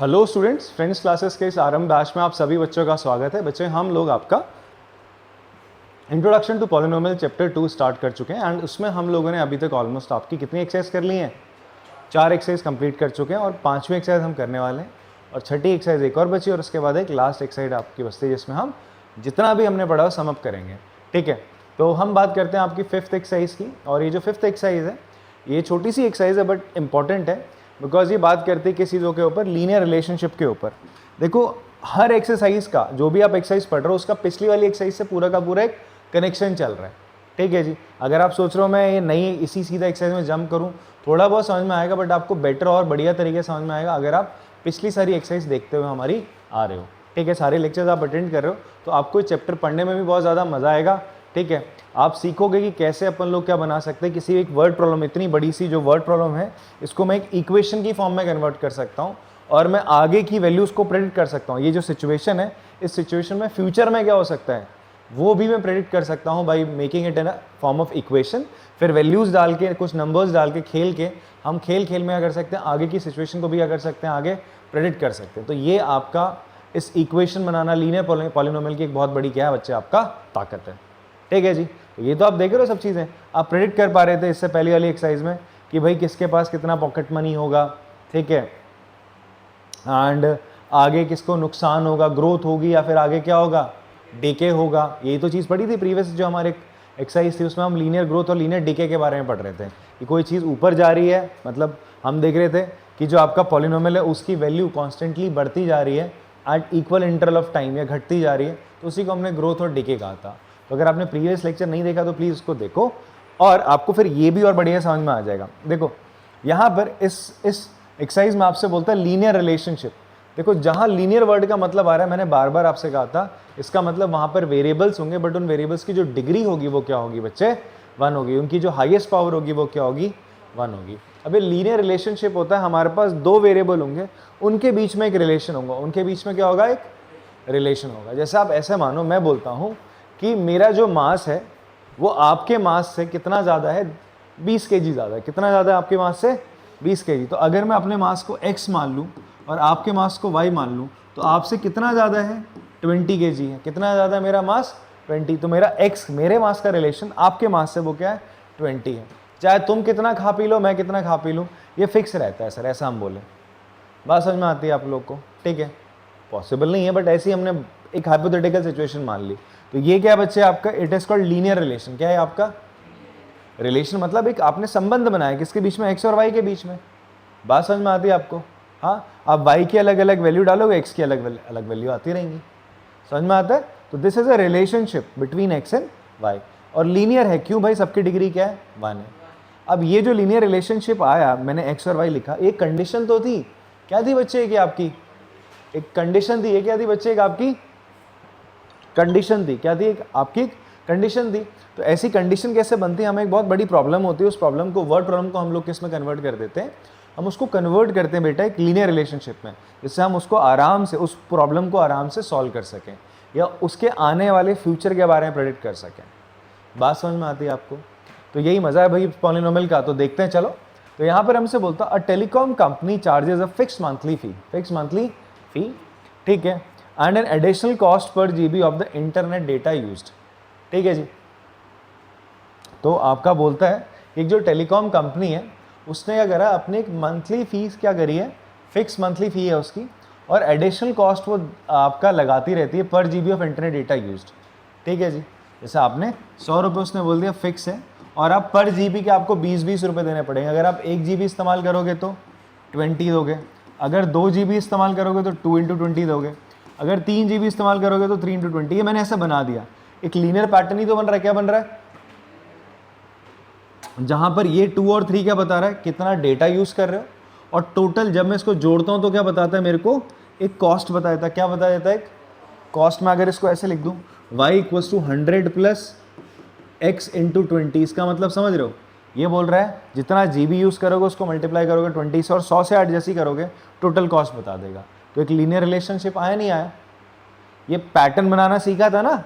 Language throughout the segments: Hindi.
हेलो स्टूडेंट्स, फ्रेंड्स क्लासेस के इस आरंभ बैच में आप सभी बच्चों का स्वागत है। बच्चे, हम लोग आपका introduction to polynomial chapter 2 start कर चुके हैं एंड उसमें हम लोगों ने अभी तक ऑलमोस्ट आपकी कितनी एक्सरसाइज कर ली हैं? 4 एक्सरसाइज कंप्लीट कर चुके हैं और 5वीं एक्सरसाइज हम करने वाले हैं और 6ठी एक्सरसाइज एक और बची और उसके बाद एक लास्ट एक्सरसाइज आपकी बचती है जिसमें हम जितना भी हमने पढ़ा वो सम अप करेंगे। ठीक है, तो हम बात करते हैं आपकी 5th एक्सरसाइज की। और ये जो 5th एक्सरसाइज है ये छोटी सी एक्सरसाइज है बट इंपॉर्टेंट है बिकॉज ये बात करती है किस चीज़ों के ऊपर, लीनियर रिलेशनशिप के ऊपर। देखो, हर एक्सरसाइज का जो भी आप एक्सरसाइज पढ़ रहे हो उसका पिछली वाली एक्सरसाइज से पूरा का पूरा एक कनेक्शन चल रहा है। ठीक है जी, अगर आप सोच रहे हो मैं ये नई इसी सीधा एक्सरसाइज में जंप करूँ, थोड़ा बहुत समझ में आएगा बट आपको बेटर और बढ़िया तरीके से समझ में आएगा अगर आप पिछली सारी एक्सरसाइज देखते हुए हमारी आ रहे हो। ठीक है, सारे लेक्चर्स आप अटेंड कर रहे हो तो आपको चैप्टर पढ़ने में भी बहुत ज़्यादा मज़ा आएगा। ठीक है, आप सीखोगे कि कैसे अपन लोग क्या बना सकते हैं। किसी एक वर्ड प्रॉब्लम, इतनी बड़ी सी जो वर्ड प्रॉब्लम है इसको मैं एक इक्वेशन की फॉर्म में कन्वर्ट कर सकता हूँ और मैं आगे की वैल्यूज़ को प्रेडिक्ट कर सकता हूँ। ये जो सिचुएशन है, इस सिचुएशन में फ्यूचर में क्या हो सकता है वो भी मैं प्रेडिक्ट कर सकता हूँ by making it in a form of equation. फिर वैल्यूज़ डाल के, कुछ नंबर्स डाल के, खेल के हम खेल में क्या कर सकते हैं, आगे की सिचुएशन को भी क्या कर सकते हैं, आगे प्रेडिक्ट कर सकते हैं। तो ये आपका इस इक्वेशन बनाना, लीनियर पॉलिनोमियल की एक बहुत बड़ी क्या है बच्चे, आपका ताकत है। ठीक है जी, तो ये तो आप देख रहे हो सब चीज़ें आप प्रेडिक्ट कर पा रहे थे इससे पहली वाली एक्सरसाइज में कि भाई किसके पास कितना पॉकेट मनी होगा। ठीक है, एंड आगे किसको नुकसान होगा, ग्रोथ होगी या फिर आगे क्या होगा, डीके होगा। यही तो चीज़ पढ़ी थी प्रीवियस जो हमारे एक्सरसाइज थी, उसमें हम लीनियर ग्रोथ और लीनियर डीके के बारे में पढ़ रहे थे कि कोई चीज़ ऊपर जा रही है, मतलब हम देख रहे थे कि जो आपका पॉलिनोमियल है उसकी वैल्यू कॉन्स्टेंटली बढ़ती जा रही है at equal interval of time या घटती जा रही है, तो उसी को हमने ग्रोथ और डीके कहा था। तो अगर आपने प्रीवियस लेक्चर नहीं देखा तो प्लीज़ उसको देखो और आपको फिर ये भी और बढ़िया समझ में आ जाएगा। देखो यहाँ पर इस एक्सरसाइज में आपसे बोलता है लीनियर रिलेशनशिप। देखो, जहाँ लीनियर वर्ड का मतलब आ रहा है, मैंने बार बार आपसे कहा था, इसका मतलब वहाँ पर वेरिएबल्स होंगे बट उन वेरिएबल्स की जो डिग्री होगी वो क्या होगी बच्चे, 1 होगी। उनकी जो हाईएस्ट पावर होगी वो क्या होगी, 1 होगी। अब ये लीनियर रिलेशनशिप होता है, हमारे पास 2 वेरिएबल होंगे, उनके बीच में एक रिलेशन होगा, उनके बीच में क्या होगा, एक रिलेशन होगा। जैसे आप ऐसे मानो, मैं बोलता हूँ कि मेरा जो मास है वो आपके मास से कितना ज़्यादा है, 20 kg ज़्यादा है। कितना ज़्यादा है आपके मास से, 20 kg। तो अगर मैं अपने मास को x मान लूँ और आपके मास को y मान लूँ तो आपसे कितना ज़्यादा है, 20 kg है। कितना ज़्यादा है मेरा मास, 20। तो मेरा x, मेरे मास का रिलेशन आपके मास से वो क्या है, 20 है। चाहे तुम कितना खा पी लो, मैं कितना खा पी लूँ, ये फिक्स रहता है सर, ऐसा हम बोले। बात समझ में आती है आप लोग को? ठीक है, पॉसिबल नहीं है बट ऐसी हमने एक हाइपोथेटिकल सिचुएशन मान ली। तो ये क्या बच्चे आपका, it is called linear relation. क्या है आपका रिलेशन, मतलब एक आपने संबंध बनाया किसके बीच में, x और y के बीच में। बात समझ में आती है आपको? हाँ, आप y की अलग अलग वैल्यू डालोगे, x की अलग अलग वैल्यू आती रहेंगी। समझ में आता है? तो this is a relationship between x and y। और लीनियर है क्यों भाई, सबकी डिग्री क्या है, 1 है। अब ये जो लीनियर रिलेशनशिप आया, मैंने x और y लिखा, एक कंडीशन तो थी। क्या थी बच्चे कि आपकी एक कंडीशन थी। ये क्या थी बच्चे, एक आपकी कंडीशन थी। क्या थी, एक आपकी कंडीशन थी। तो ऐसी कंडीशन कैसे बनती है, हमें एक बहुत बड़ी प्रॉब्लम होती है, उस प्रॉब्लम को, वर्ड प्रॉब्लम को हम लोग किस में कन्वर्ट कर देते हैं, हम उसको कन्वर्ट करते हैं बेटा एक लीनियर रिलेशनशिप में, जिससे हम उसको आराम से, उस प्रॉब्लम को आराम से सॉल्व कर सकें या उसके आने वाले फ्यूचर के बारे में प्रेडिक्ट कर सकें। बात समझ में आती है आपको? तो यही मज़ा है भाई पॉलिनोमियल का। तो देखते हैं चलो। तो यहाँ पर हमसे बोलता a telecom company charges a fix monthly fee, ठीक है, एंड एन एडिशनल कॉस्ट पर GB of the internet data used. ठीक है जी, तो आपका बोलता है एक जो टेलीकॉम कंपनी है उसने क्या करा, अपनी एक मंथली फीस क्या करी है, फिक्स मंथली फी है उसकी, और एडिशनल कॉस्ट वो आपका लगाती रहती है पर GB of internet data used. ठीक है जी, जैसे आपने 100 रुपये उसने बोल दिया फिक्स है और आप पर GB के आपको 20-20 रुपये देने पड़ेंगे। अगर आप 1 GB इस्तेमाल करोगे तो 20 दोगे, अगर 2 GB इस्तेमाल करोगे तो 2 × 20 दोगे, अगर 3 GB इस्तेमाल करोगे तो 3 × 20। ये मैंने ऐसा बना दिया, एक लीनियर पैटर्न ही तो बन रहा है। क्या बन रहा है, जहां पर ये 2 और 3 क्या बता रहा है, कितना डेटा यूज कर रहे हो, और टोटल जब मैं इसको जोड़ता हूं तो क्या बताता है मेरे को, एक कॉस्ट बता देता है। क्या बता देता है, एक कॉस्ट। में अगर इसको ऐसे लिख दूं, y = 100 + x × 20, इसका मतलब समझ रहे हो, ये बोल रहा है जितना GB यूज करोगे उसको मल्टीप्लाई करोगे 20 से और 100 से 8 जैसी करोगे, टोटल कॉस्ट बता देगा। तो एक लीनियर रिलेशनशिप आया नहीं आया? ये पैटर्न बनाना सीखा था ना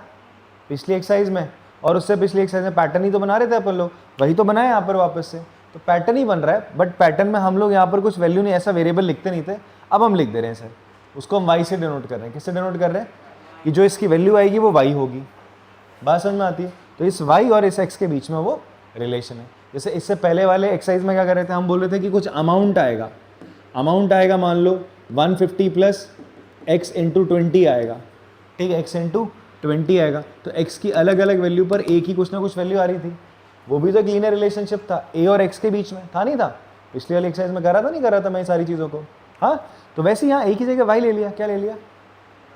पिछली एक्सरसाइज में, और उससे पिछली एक्सरसाइज में पैटर्न ही तो बना रहे थे अपन लोग, वही तो बनाए यहाँ पर वापस से। तो पैटर्न ही बन रहा है, बट पैटर्न में हम लोग यहाँ पर कुछ वैल्यू नहीं, ऐसा वेरिएबल लिखते नहीं थे, अब हम लिख दे रहे हैं सर, उसको हम y से डिनोट कर रहे हैं। किससे डिनोट कर रहे हैं? कि जो इसकी वैल्यू आएगी वो y होगी। बात समझ में आती है? तो इस y और इस x के बीच में वो रिलेशन है। जैसे इससे पहले वाले एक्सरसाइज में क्या कर रहे थे, हम बोल रहे थे कि कुछ अमाउंट आएगा, मान लो 150 प्लस x इंटू 20 आएगा, ठीक है, x इंटू 20 आएगा। तो x की अलग अलग वैल्यू पर a की कुछ ना कुछ वैल्यू आ रही थी, वो भी तो एक लीनियर रिलेशनशिप था a और x के बीच में, था नहीं था? पिछली वाली एक्सरसाइज में करा था नहीं करा था मैं सारी चीज़ों को? हाँ, तो वैसे यहाँ a की जगह y ले लिया। क्या ले लिया?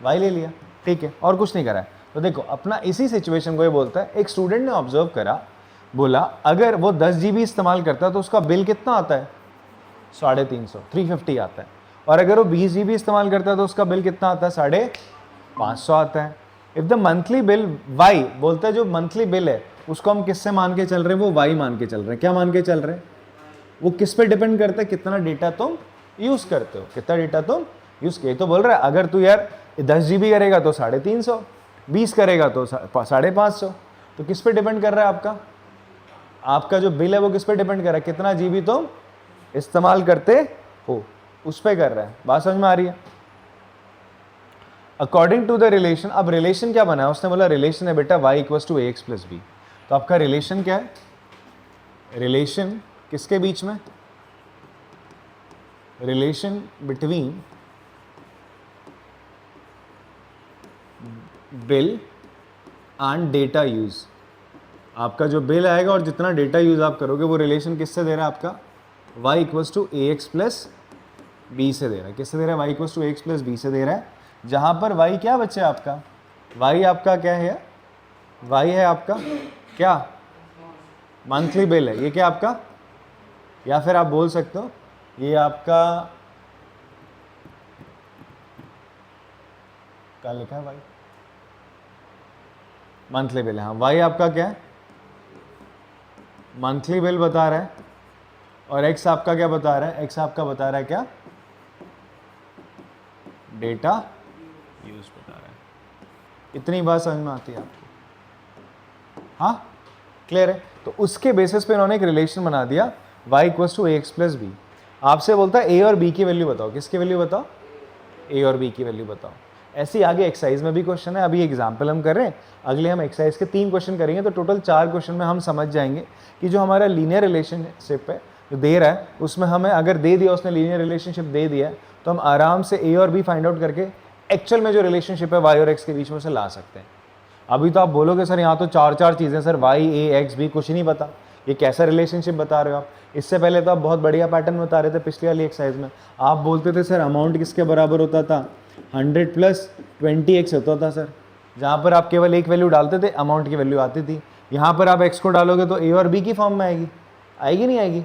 y ले लिया, ठीक है, और कुछ नहीं करा है। तो देखो अपना इसी सिचुएशन को ये बोलता है, एक स्टूडेंट ने ऑब्जर्व करा, बोला अगर वो 10 GB इस्तेमाल करता है तो उसका बिल कितना आता है? 350, 350 आता है। और अगर वो 20 GB इस्तेमाल करता है तो उसका बिल कितना आता है? 550 आता है। If the monthly bill y, बोलता है जो मंथली बिल है उसको हम किससे मान के चल रहे हैं? वो y मान के चल रहे हैं। क्या मान के चल रहे हैं? वो किस पे डिपेंड करता है? कितना डेटा तुम यूज करते हो, कितना डेटा तुम यूज किए। तो बोल रहा है अगर तू यार 10 GB करेगा तो 350, 20 करेगा तो 550। तो किस पे डिपेंड कर रहा है आपका? आपका जो बिल है वो किस पे डिपेंड कर रहा है? कितना GB तुम इस्तेमाल करते हो, उस पे कर रहा है। बात समझ में आ रही है? अकॉर्डिंग टू द रिलेशन, अब रिलेशन क्या बना है? उसने बोला रिलेशन है बेटा y equals to ax plus B. तो आपका रिलेशन क्या है? रिलेशन किसके बीच में? Relation between bill and data use. आपका जो बिल आएगा और जितना डेटा यूज आप करोगे वो रिलेशन किससे दे रहा है आपका? y equals to ax plus B से दे रहा है। किससे दे रहा है? y equals to ax plus B से दे रहा है, जहां पर y क्या बच्चे आपका? y आपका क्या है? y है आपका क्या? मंथली बिल है। ये क्या आपका? या फिर आप बोल सकते हो ये आपका क्या लिखा है? y मंथली बिल है। हाँ, y आपका क्या है? मंथली बिल बता रहा है। और x आपका क्या बता रहा है? x आपका बता रहा है क्या? डेटा यूज बता रहा है। इतनी बात समझ में आती है आपको? हाँ, क्लियर है? तो उसके बेसिस पे इन्होंने एक रिलेशन बना दिया y equals to ax plus B. आपसे बोलता है a और b की वैल्यू बताओ। किसकी वैल्यू बताओ? a और b की वैल्यू बताओ। ऐसे ही आगे एक्सरसाइज में भी क्वेश्चन है। अभी एग्जाम्पल हम कर रहे हैं, अगले हम एक्सरसाइज के 3 क्वेश्चन करेंगे, तो टोटल 4 क्वेश्चन में हम समझ जाएंगे कि जो हमारा लीनियर रिलेशनशिप है जो दे रहा है उसमें हमें अगर दे दिया, उसने लीनियर रिलेशनशिप दे दिया है, तो हम आराम से a और b फाइंड आउट करके एक्चुअल में जो रिलेशनशिप है y और x के बीच में से ला सकते हैं। अभी तो आप बोलोगे सर यहाँ तो 4 चीज़ें sir, y a x b, कुछ नहीं पता, ये कैसा रिलेशनशिप बता रहे हो आप? इससे पहले तो आप बहुत बढ़िया पैटर्न बता रहे थे पिछली वाली एक्सरसाइज में। आप बोलते थे सर अमाउंट किसके बराबर होता था? 100 प्लस 20x होता था सर, जहाँ पर आप केवल एक वैल्यू डालते थे, अमाउंट की वैल्यू आती थी। यहाँ पर आप x को डालोगे तो a और b की फॉर्म में आएगी, आएगी नहीं आएगी?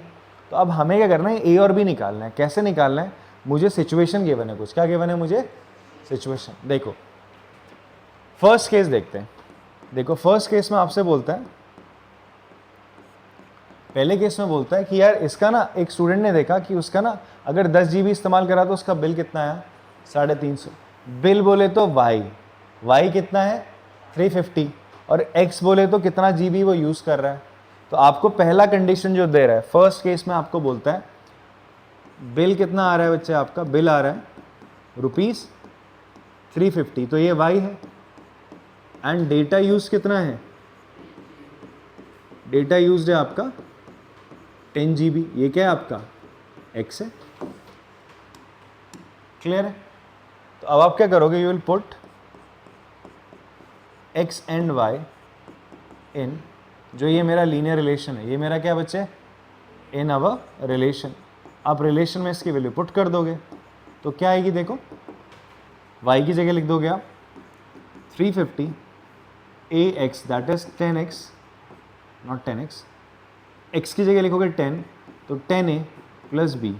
तो अब हमें क्या करना है? a और b निकालना है। कैसे निकालना है? मुझे सिचुएशन गिवन है कुछ। क्या गिवन है मुझे? सिचुएशन। देखो फर्स्ट केस देखते हैं। देखो फर्स्ट केस में आपसे बोलता है, पहले केस में बोलता है कि यार इसका ना, एक स्टूडेंट ने देखा कि उसका ना अगर 10 GB इस्तेमाल करा तो उसका बिल कितना आया? 350। बिल बोले तो y कितना है? 350। और x बोले तो कितना GB वो यूज़ कर रहा है। तो आपको पहला कंडीशन जो दे रहा है फर्स्ट केस में, आपको बोलता है बिल कितना आ रहा है बच्चे? आपका बिल आ रहा है ₹350, तो ये y है। एंड डेटा यूज कितना है? डेटा यूज है आपका 10 GB, ये क्या है आपका? x है। क्लियर है? तो अब आप क्या करोगे? You will put x and y इन, जो ये मेरा लीनियर रिलेशन है, ये मेरा क्या बच्चे? इन अवर रिलेशन। आप रिलेशन में इसकी वैल्यू पुट कर दोगे तो क्या आएगी? देखो y की जगह लिख दोगे आप 350 ax, that is 10x, not 10x, x की जगह लिखोगे 10, तो 10a प्लस b।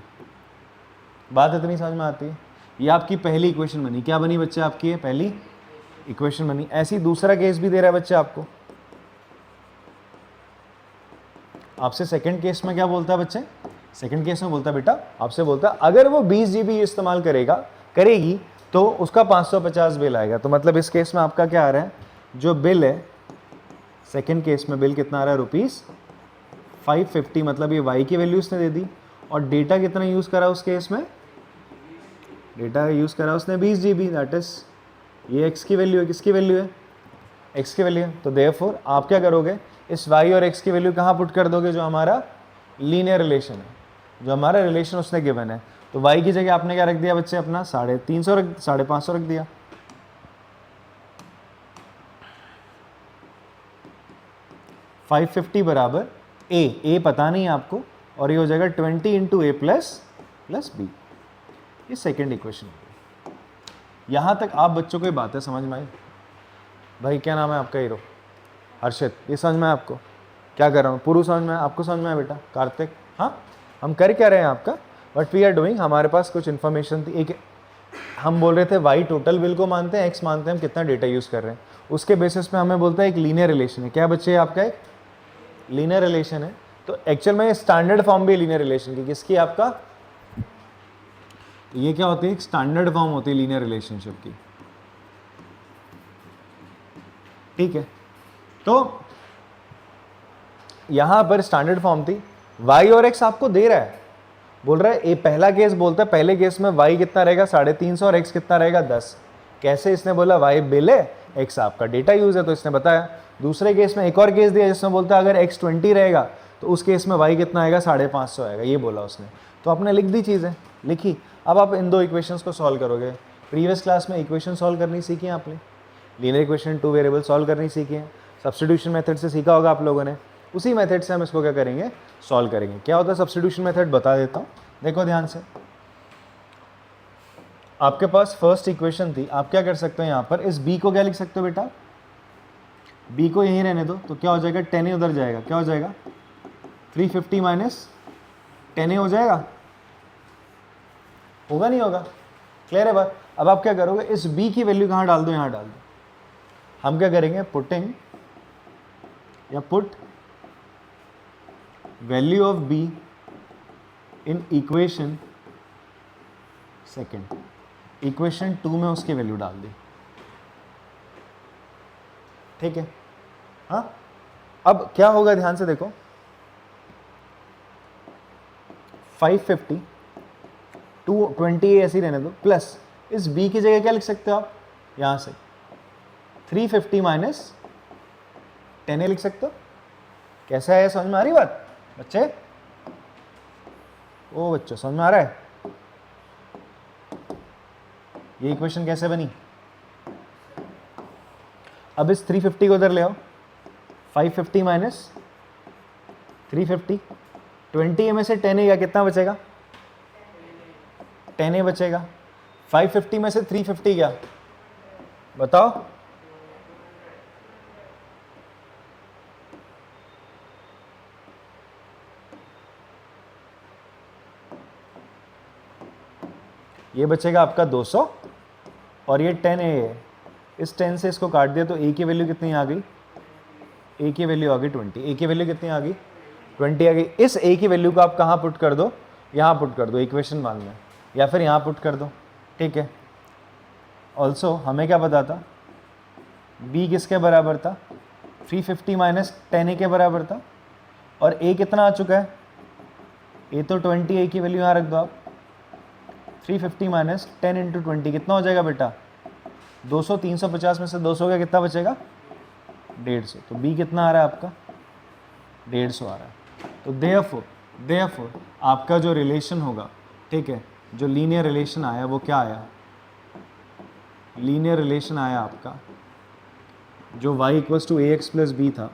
बात इतनी समझ में आती है? ये आपकी पहली इक्वेशन बनी। क्या बनी बच्चे आपकी? ये पहली इक्वेशन बनी। ऐसी दूसरा केस भी दे रहा है बच्चे आपको। आपसे सेकंड केस में क्या बोलता है बच्चे? सेकंड केस में बोलता है बेटा, आपसे बोलता है अगर वो 20 GB इस्तेमाल करेगी तो उसका 550 बिल आएगा। तो मतलब इस केस में आपका क्या आ रहा है? जो बिल है सेकंड केस में, बिल कितना आ रहा है? ₹550। मतलब ये y की वैल्यू उसने दे दी। और डेटा कितना यूज़ करा उस केस में? डेटा यूज़ करा उसने 20 GB, दैट इज़ ये x की वैल्यू है, किसकी वैल्यू है, x की वैल्यू है। तो देयरफॉर आप क्या करोगे, इस y और x की वैल्यू कहाँ पुट कर दोगे, जो हमारा लीनियर रिलेशन है, जो हमारा रिलेशन उसने गिवन है। तो y की जगह आपने क्या रख दिया बच्चे, अपना 350 550 रख दिया। $550 बराबर a पता नहीं है आपको, और ये हो जाएगा 20 इंटू ए प्लस बी। ये सेकेंड इक्वेशन है। यहाँ तक आप बच्चों को ये बातें समझ में आई? भाई क्या नाम है आपका हीरो? हर्षित, ये समझ में आपको क्या कर रहा हूँ? पूर्व समझ में, आपको समझ में है बेटा? कार्तिक, हाँ हम कर क्या रहे हैं आपका, बट वी आर डूइंग, हमारे पास कुछ इन्फॉर्मेशन थी। एक हम बोल रहे थे वाई टोटल बिल को मानते हैं, एक्स मानते हैं हम कितना डेटा यूज़ कर रहे हैं, उसके बेसिस पे हमें बोलता है एक लीनियर रिलेशन है। क्या बच्चे आपका एक लीनियर रिलेशन है। तो एक्चुअल में स्टैंडर्ड फॉर्म भी है लीनियर रिलेशन की, किसकी, आपका, ये क्या होती है, एक स्टैंडर्ड फॉर्म होती है लीनियर रिलेशनशिप की, ठीक है। तो यहां पर स्टैंडर्ड फॉर्म थी, y और x आपको दे रहा है, बोल रहा है, ये पहला केस बोलता है, पहले केस में y कितना रहेगा 350 और x कितना रहेगा 10। कैसे, इसने बोला y बिल है, x आपका डेटा यूज है, तो इसने बताया। दूसरे केस में एक और केस दिया जिसमें बोलता है अगर x 20 रहेगा तो उस केस में y कितना आएगा 550 आएगा, ये बोला उसने। तो आपने लिख दी चीज़ें, लिखी। अब आप इन दो इक्वेशंस को सॉल्व करोगे। प्रीवियस क्लास में इक्वेशन सॉल्व करनी सीखी आपने, लीनियर इक्वेशन 2 वेरिएबल सॉल्व करनी सीखी है, सब्स्टिट्यूशन मेथड से सीखा होगा आप लोगों ने। उसी मेथड से हम इसको क्या करेंगे, सॉल्व करेंगे। क्या होता है सब्स्टिट्यूशन मेथड, बता देता हूँ, देखो ध्यान से। आपके पास फर्स्ट इक्वेशन थी, आप क्या कर सकते हो यहाँ पर, इस b को क्या लिख सकते हो बेटा, b को यहीं रहने दो, तो क्या हो जाएगा 10a उधर जाएगा, क्या हो जाएगा 350 माइनस 10a हो जाएगा, होगा नहीं होगा, क्लियर है बात। अब आप क्या करोगे, इस b की वैल्यू कहाँ डाल दो, यहाँ डाल दो। हम क्या करेंगे, पुटिंग या put value of b in equation second, equation 2 में उसकी वैल्यू डाल दी, ठीक है। हाँ, अब क्या होगा, ध्यान से देखो, 550 220 ऐसे ही रहने दो, प्लस इस b की जगह क्या लिख सकते हो आप, यहां से 350 माइनस 10a लिख सकते हो। कैसा है, समझ में आ रही बात बच्चे? ओ बच्चों, समझ में आ रहा है ये इक्वेशन कैसे बनी? अब इस 350 को उधर ले आओ, 550 माइनस 350, 20 में से 10a गया, कितना बचेगा, 10a बचेगा। 550 में से 350 गया, बताओ, ये बचेगा आपका 200 और ये 10a है। इस 10 से इसको काट दिया तो a की वैल्यू कितनी आ गई, a की वैल्यू आ गई 20, a की वैल्यू कितनी आ गई 20 आ गई। इस a की वैल्यू को आप कहाँ पुट कर दो, यहाँ पुट कर दो इक्वेशन 1 में, या फिर यहाँ पुट कर दो, ठीक है। ऑल्सो हमें क्या पता था, b किसके बराबर था, 350 माइनस 10a के बराबर था, और a कितना आ चुका है, a तो 20, a की वैल्यू यहाँ रख दो आप, 350 माइनस 10 इंटू 20 कितना हो जाएगा बेटा, 200, 350 में से 200 का कितना बचेगा, 150। तो b कितना आ रहा है आपका, 150 आ रहा है। तो देयरफॉर आपका जो रिलेशन होगा, ठीक है, जो लीनियर रिलेशन आया वो क्या आया, लीनियर रिलेशन आया आपका, जो y equals to ax plus B था,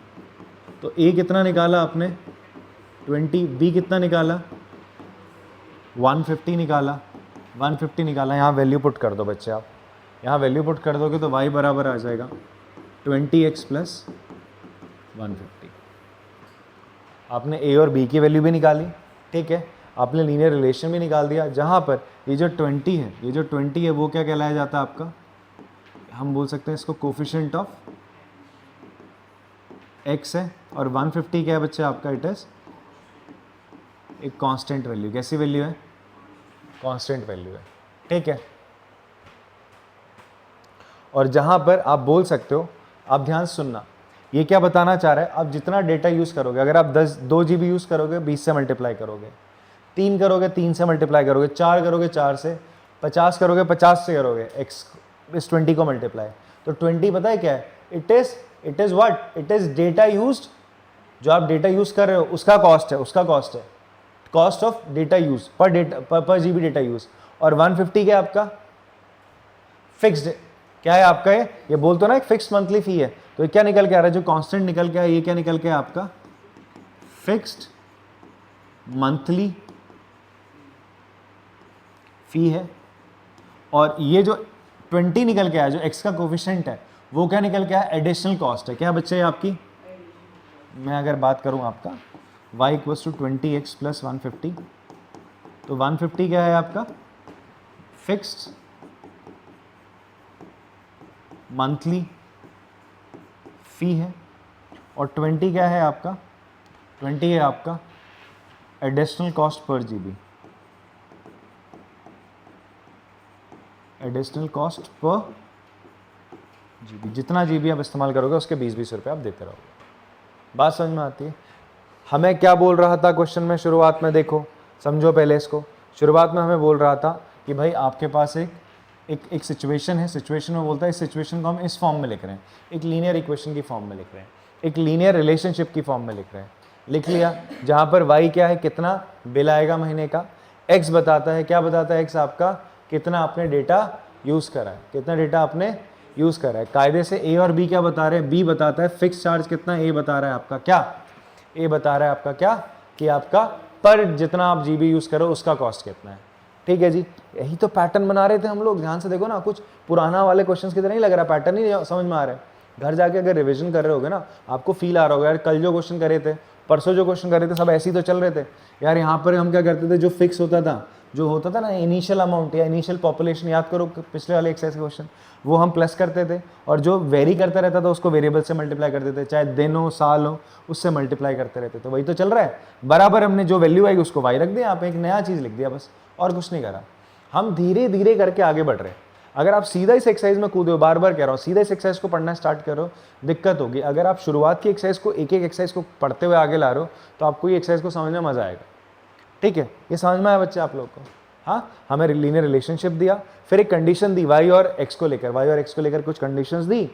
तो a कितना निकाला आपने 20, b कितना निकाला 150 निकाला, 150 निकाला। यहाँ वैल्यू पुट कर दो बच्चे, आप यहाँ वैल्यू पुट कर दोगे तो y बराबर आ जाएगा 20x प्लस 150। आपने a और b की वैल्यू भी निकाली, ठीक है, आपने लीनियर रिलेशन भी निकाल दिया, जहाँ पर ये जो 20 है, ये जो 20 है वो क्या कहलाया जाता है आपका, हम बोल सकते हैं इसको कोफिशिएंट ऑफ x है, और 150 क्या है बच्चे आपका, इट इज एक कांस्टेंट वैल्यू। कैसी वैल्यू है, कांस्टेंट वैल्यू है, ठीक है। और जहाँ पर आप बोल सकते हो, आप ध्यान सुनना, ये क्या बताना चाह रहा है, आप जितना डेटा यूज़ करोगे, अगर आप 2 GB यूज़ करोगे 20 से मल्टीप्लाई करोगे, 3 करोगे 3 से मल्टीप्लाई करोगे, 4 करोगे 4 से, 50 करोगे 50 से करोगे x इस 20 को मल्टीप्लाई, तो 20 पता है क्या है, it is what, it is data used, जो आप डेटा यूज कर रहे हो उसका कॉस्ट है, कॉस्ट ऑफ डेटा यूज पर जीबी डेटा यूज। और 150 क्या है आपका, फिक्स्ड क्या है आपका, ये बोल तो ना एक फिक्स्ड मंथली फी है, तो ये क्या निकल के आ रहा है, जो कांस्टेंट निकल के आया ये क्या निकल के आया आपका, फिक्स्ड मंथली फी है। और ये जो 20 निकल के आया, जो x का कोफिशिएंट है, वो क्या निकल के आया, एडिशनल कॉस्ट है। क्या बच्चे आपकी, मैं अगर बात करूं आपका y equals to 20x plus 150, तो 150 क्या है आपका, फिक्स्ड मंथली फी है, और 20 क्या है आपका, 20 है आपका एडिशनल कॉस्ट पर जीबी, एडिशनल कॉस्ट पर जीबी। जितना जीबी आप इस्तेमाल करोगे उसके 20-20 रुपये आप देते रहोगे। बात समझ में आती है। हमें क्या बोल रहा था क्वेश्चन में शुरुआत में, देखो समझो पहले इसको। शुरुआत में हमें बोल रहा था कि भाई आपके पास एक सिचुएशन है, सिचुएशन में बोलता है इस सिचुएशन को हम इस फॉर्म में लिख रहे हैं, एक लीनियर इक्वेशन की फॉर्म में लिख रहे हैं, एक लीनियर रिलेशनशिप की फॉर्म में लिख रहे हैं, लिख लिया। जहाँ पर y क्या है, कितना बिल आएगा महीने का, x बताता है, क्या बताता है x आपका, कितना आपने डेटा यूज़ करा है, कितना डेटा आपने यूज़ करा है। कायदे से a और b क्या बता रहे हैं, b बताता है फिक्स चार्ज कितना, a बता रहा है आपका क्या, a बता रहा है आपका क्या, कि आपका पर जितना आप GB यूज़ करो उसका कॉस्ट कितना है। ठीक है जी, यही तो पैटर्न बना रहे थे हम लोग। ध्यान से देखो ना, कुछ पुराना वाले क्वेश्चंस की तरह नहीं लग रहा, पैटर्न ही समझ में आ रहा है। घर जाके अगर रिवीजन कर रहे होगे ना, आपको फील आ रहा होगा यार कल जो क्वेश्चन करे थे, परसों जो क्वेश्चन करे थे, सब ऐसे ही तो चल रहे थे यार। यहाँ पर हम क्या करते थे, जो फिक्स होता था, जो होता था ना इनिशियल अमाउंट या इनिशियल पॉपुलेशन, याद करो पिछले वाले एक्सरसाइज के क्वेश्चन, वो हम प्लस करते थे, और जो वेरी करता रहता था उसको वेरिएबल से मल्टीप्लाई करते थे, चाहे दिन हो साल हो, उससे मल्टीप्लाई करते रहते। तो वही तो चल रहा है बराबर। हमने जो वैल्यू आई उसको वाई रख दिया, यहाँ पे एक नया चीज़ लिख दिया बस, और कुछ नहीं करा। हम धीरे धीरे करके आगे बढ़ रहे हैं। अगर आप सीधा इस एक्सरसाइज में कूदे हो, बार बार कह रहा हूँ, सीधा इस एक्सरसाइज को पढ़ना स्टार्ट करो, दिक्कत होगी। अगर आप शुरुआत की एक्सरसाइज को एक एक एक्सरसाइज को पढ़ते हुए आगे ला रहे हो, तो आपको ये एक्सरसाइज को समझने में मजा आएगा। ठीक है, ये समझ में आया बच्चे आप लोग को। हाँ, हमें लीनियर रिलेशनशिप दिया, फिर एक कंडीशन दी y और x को लेकर, कुछ कंडीशंस दी।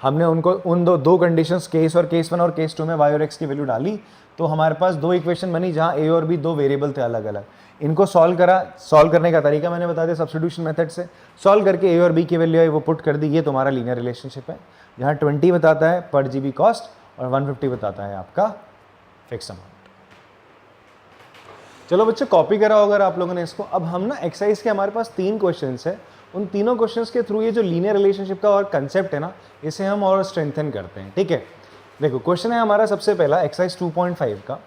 हमने उनको उन दो कंडीशंस केस 1 और केस 2 में y और x की वैल्यू डाली, तो हमारे पास दो इक्वेशन बनी जहाँ a और b दो वेरिएबल थे अलग अलग। इनको सॉल्व करा, सॉल्व करने का तरीका मैंने बता दिया, सब्स्टिट्यूशन मेथड से सॉल्व करके a और b की वैल्यू आई वो पुट कर दी। ये तुम्हारा लीनियर रिलेशनशिप है, जहाँ 20 बताता है पर GB कॉस्ट और 150 बताता है आपका फिक्स अमाउंट। चलो बच्चे, कॉपी करा होगा आप लोगों ने इसको। अब हम ना एक्सरसाइज के हमारे पास 3 क्वेश्चंस है, उन तीनों क्वेश्चंस के थ्रू ये जो लीनियर रिलेशनशिप का और कंसेप्ट है ना, इसे हम और स्ट्रेंथन करते हैं। ठीक है, देखो क्वेश्चन है हमारा सबसे पहला एक्सरसाइज 2.5 का।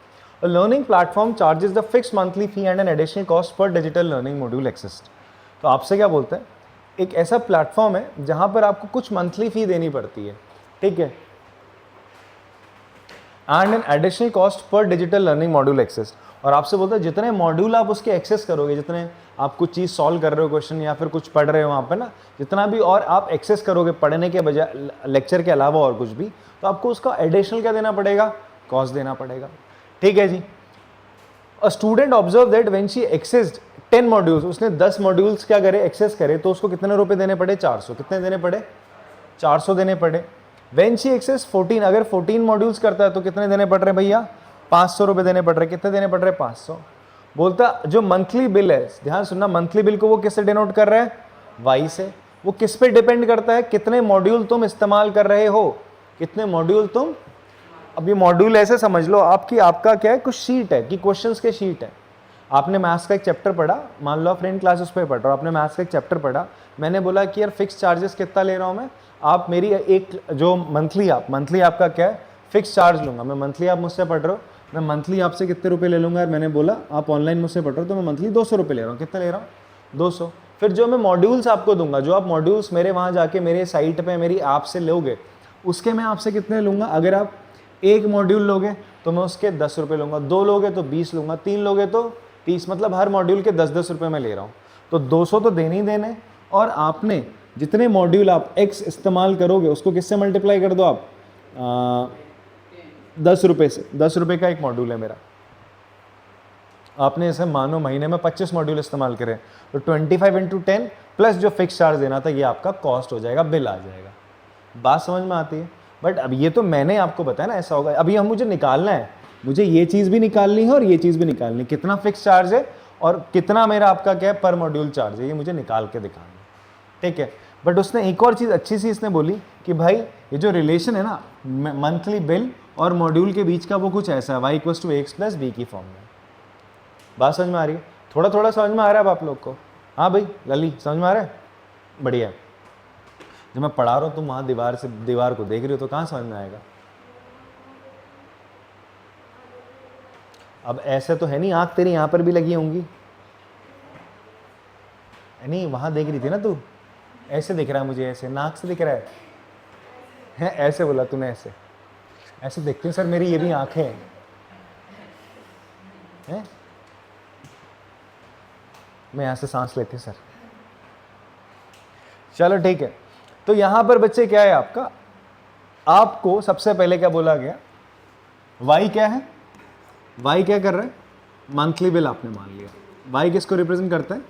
A learning platform charges the fixed monthly fee and an additional cost per digital learning module accessed। तो आपसे क्या बोलते हैं, एक ऐसा प्लेटफॉर्म है जहां पर आपको कुछ मंथली फी देनी पड़ती है, ठीक है, and an additional cost per digital learning module access. और आपसे बोलता है जितने मॉड्यूल आप उसके एक्सेस करोगे, जितने आप कुछ चीज़ सॉल्व कर रहे हो क्वेश्चन या फिर कुछ पढ़ रहे हो वहाँ पर ना, जितना भी और आप एक्सेस करोगे पढ़ने के बजाय, लेक्चर के अलावा और कुछ भी, तो आपको उसका एडिशनल क्या देना पड़ेगा, कॉस्ट देना पड़ेगा। ठीक है जी। A student observed that when she accessed 10 modules, उसने 10 मॉड्यूल्स क्या करे, एक्सेस करे, तो उसको कितने रुपए देने पड़े, 400। कितने देने पड़े, 400 देने पड़े। व्हेन शी एक्सेस 14, अगर 14 मॉड्यूल्स करता है तो कितने देने पड़ रहे हैं भैया, 500 रुपये देने पड़ रहे। कितने देने पड़ रहे हैं, 500। बोलता जो मंथली बिल है, ध्यान सुनना, मंथली बिल को वो किससे डिनोट कर रहा है, वाई से। वो किस पे डिपेंड करता है, कितने मॉड्यूल तुम इस्तेमाल कर रहे हो, कितने मॉड्यूल तुम। अब ये मॉड्यूल ऐसे समझ लो आपका क्या है, कुछ शीट है कि क्वेश्चंस के शीट है। आपने मैथ्स का एक चैप्टर पढ़ा, मान लो आप फ्रेंड क्लास उस पर पढ़ रहे हो, आपने मैथ्स का एक चैप्टर पढ़ा, मैंने बोला कि यार फिक्स चार्जेस कितना ले रहा हूँ मैं, आप मेरी एक जो मंथली आपका क्या है, फिक्स चार्ज लूँगा मैं। मंथली आप मुझसे पढ़ रहे हो, मैं मंथली आपसे कितने रुपए ले लूँगा यार, मैंने बोला आप ऑनलाइन मुझसे पढ़ रहे हो तो मैं मंथली 200 रुपये ले रहा हूँ। कितना ले रहा हूँ, 200। फिर जो मैं मॉड्यूल्स आपको दूंगा, जो आप मॉड्यूल्स मेरे वहाँ जाके मेरे साइट पे मेरी ऐप से लोगे, उसके मैं आपसे कितने लूँगा। अगर आप एक मॉड्यूल लोगे तो मैं उसके 10 रुपये लूँगा, 2 लोगे तो 20 लूँगा, 3 लोगे तो 30, मतलब हर मॉड्यूल के 10-10 रुपये मैं ले रहा हूँ। तो 200 तो देने ही देने, और आपने जितने मॉड्यूल आप x इस्तेमाल करोगे उसको किससे मल्टीप्लाई कर दो आप, 10 रुपये से। 10 रुपये का एक मॉड्यूल है मेरा, आपने जैसे मानो महीने में 25 मॉड्यूल इस्तेमाल करें तो 25 इंटू 10 प्लस जो फिक्स चार्ज देना था ये आपका कॉस्ट हो जाएगा, बिल आ जाएगा। बात समझ में आती है? बट अब ये तो मैंने आपको बताया ना ऐसा होगा। अभी हम मुझे निकालना है, मुझे ये चीज़ भी निकालनी है और ये चीज़ भी निकालनी है, कितना फिक्स चार्ज है और कितना मेरा आपका क्या है पर मॉड्यूल चार्ज है, ये मुझे निकाल के दिखाना है, ठीक है। बट उसने एक और चीज़ अच्छी सी इसने बोली कि भाई ये जो रिलेशन है ना मंथली बिल और मॉड्यूल के बीच का वो कुछ ऐसा है, y = ax + b की फॉर्म में। बात समझ में आ रही है? थोड़ा थोड़ा समझ में आ रहा है अब आप लोग को? हाँ भाई लली समझ में आ रहा है? बढ़िया। जब मैं पढ़ा रहा हूँ तुम वहाँ दीवार को देख रही हो तो कहाँ समझ में आएगा? अब ऐसे तो है नहीं, आँख तेरी यहाँ पर भी लगी होंगी, नहीं वहाँ देख रही थी ना तू, ऐसे दिख रहा है मुझे, ऐसे नाक से दिख रहा है ऐसे बोला तूने, ऐसे ऐसे देखते हैं सर मेरी ये भी आंखें हैं, मैं यहाँ से सांस लेती सर। चलो ठीक है, तो यहाँ पर बच्चे क्या है आपका, आपको सबसे पहले क्या बोला गया, y क्या है, y क्या कर रहा है, मंथली बिल आपने मान लिया। y किसको रिप्रेजेंट करता है,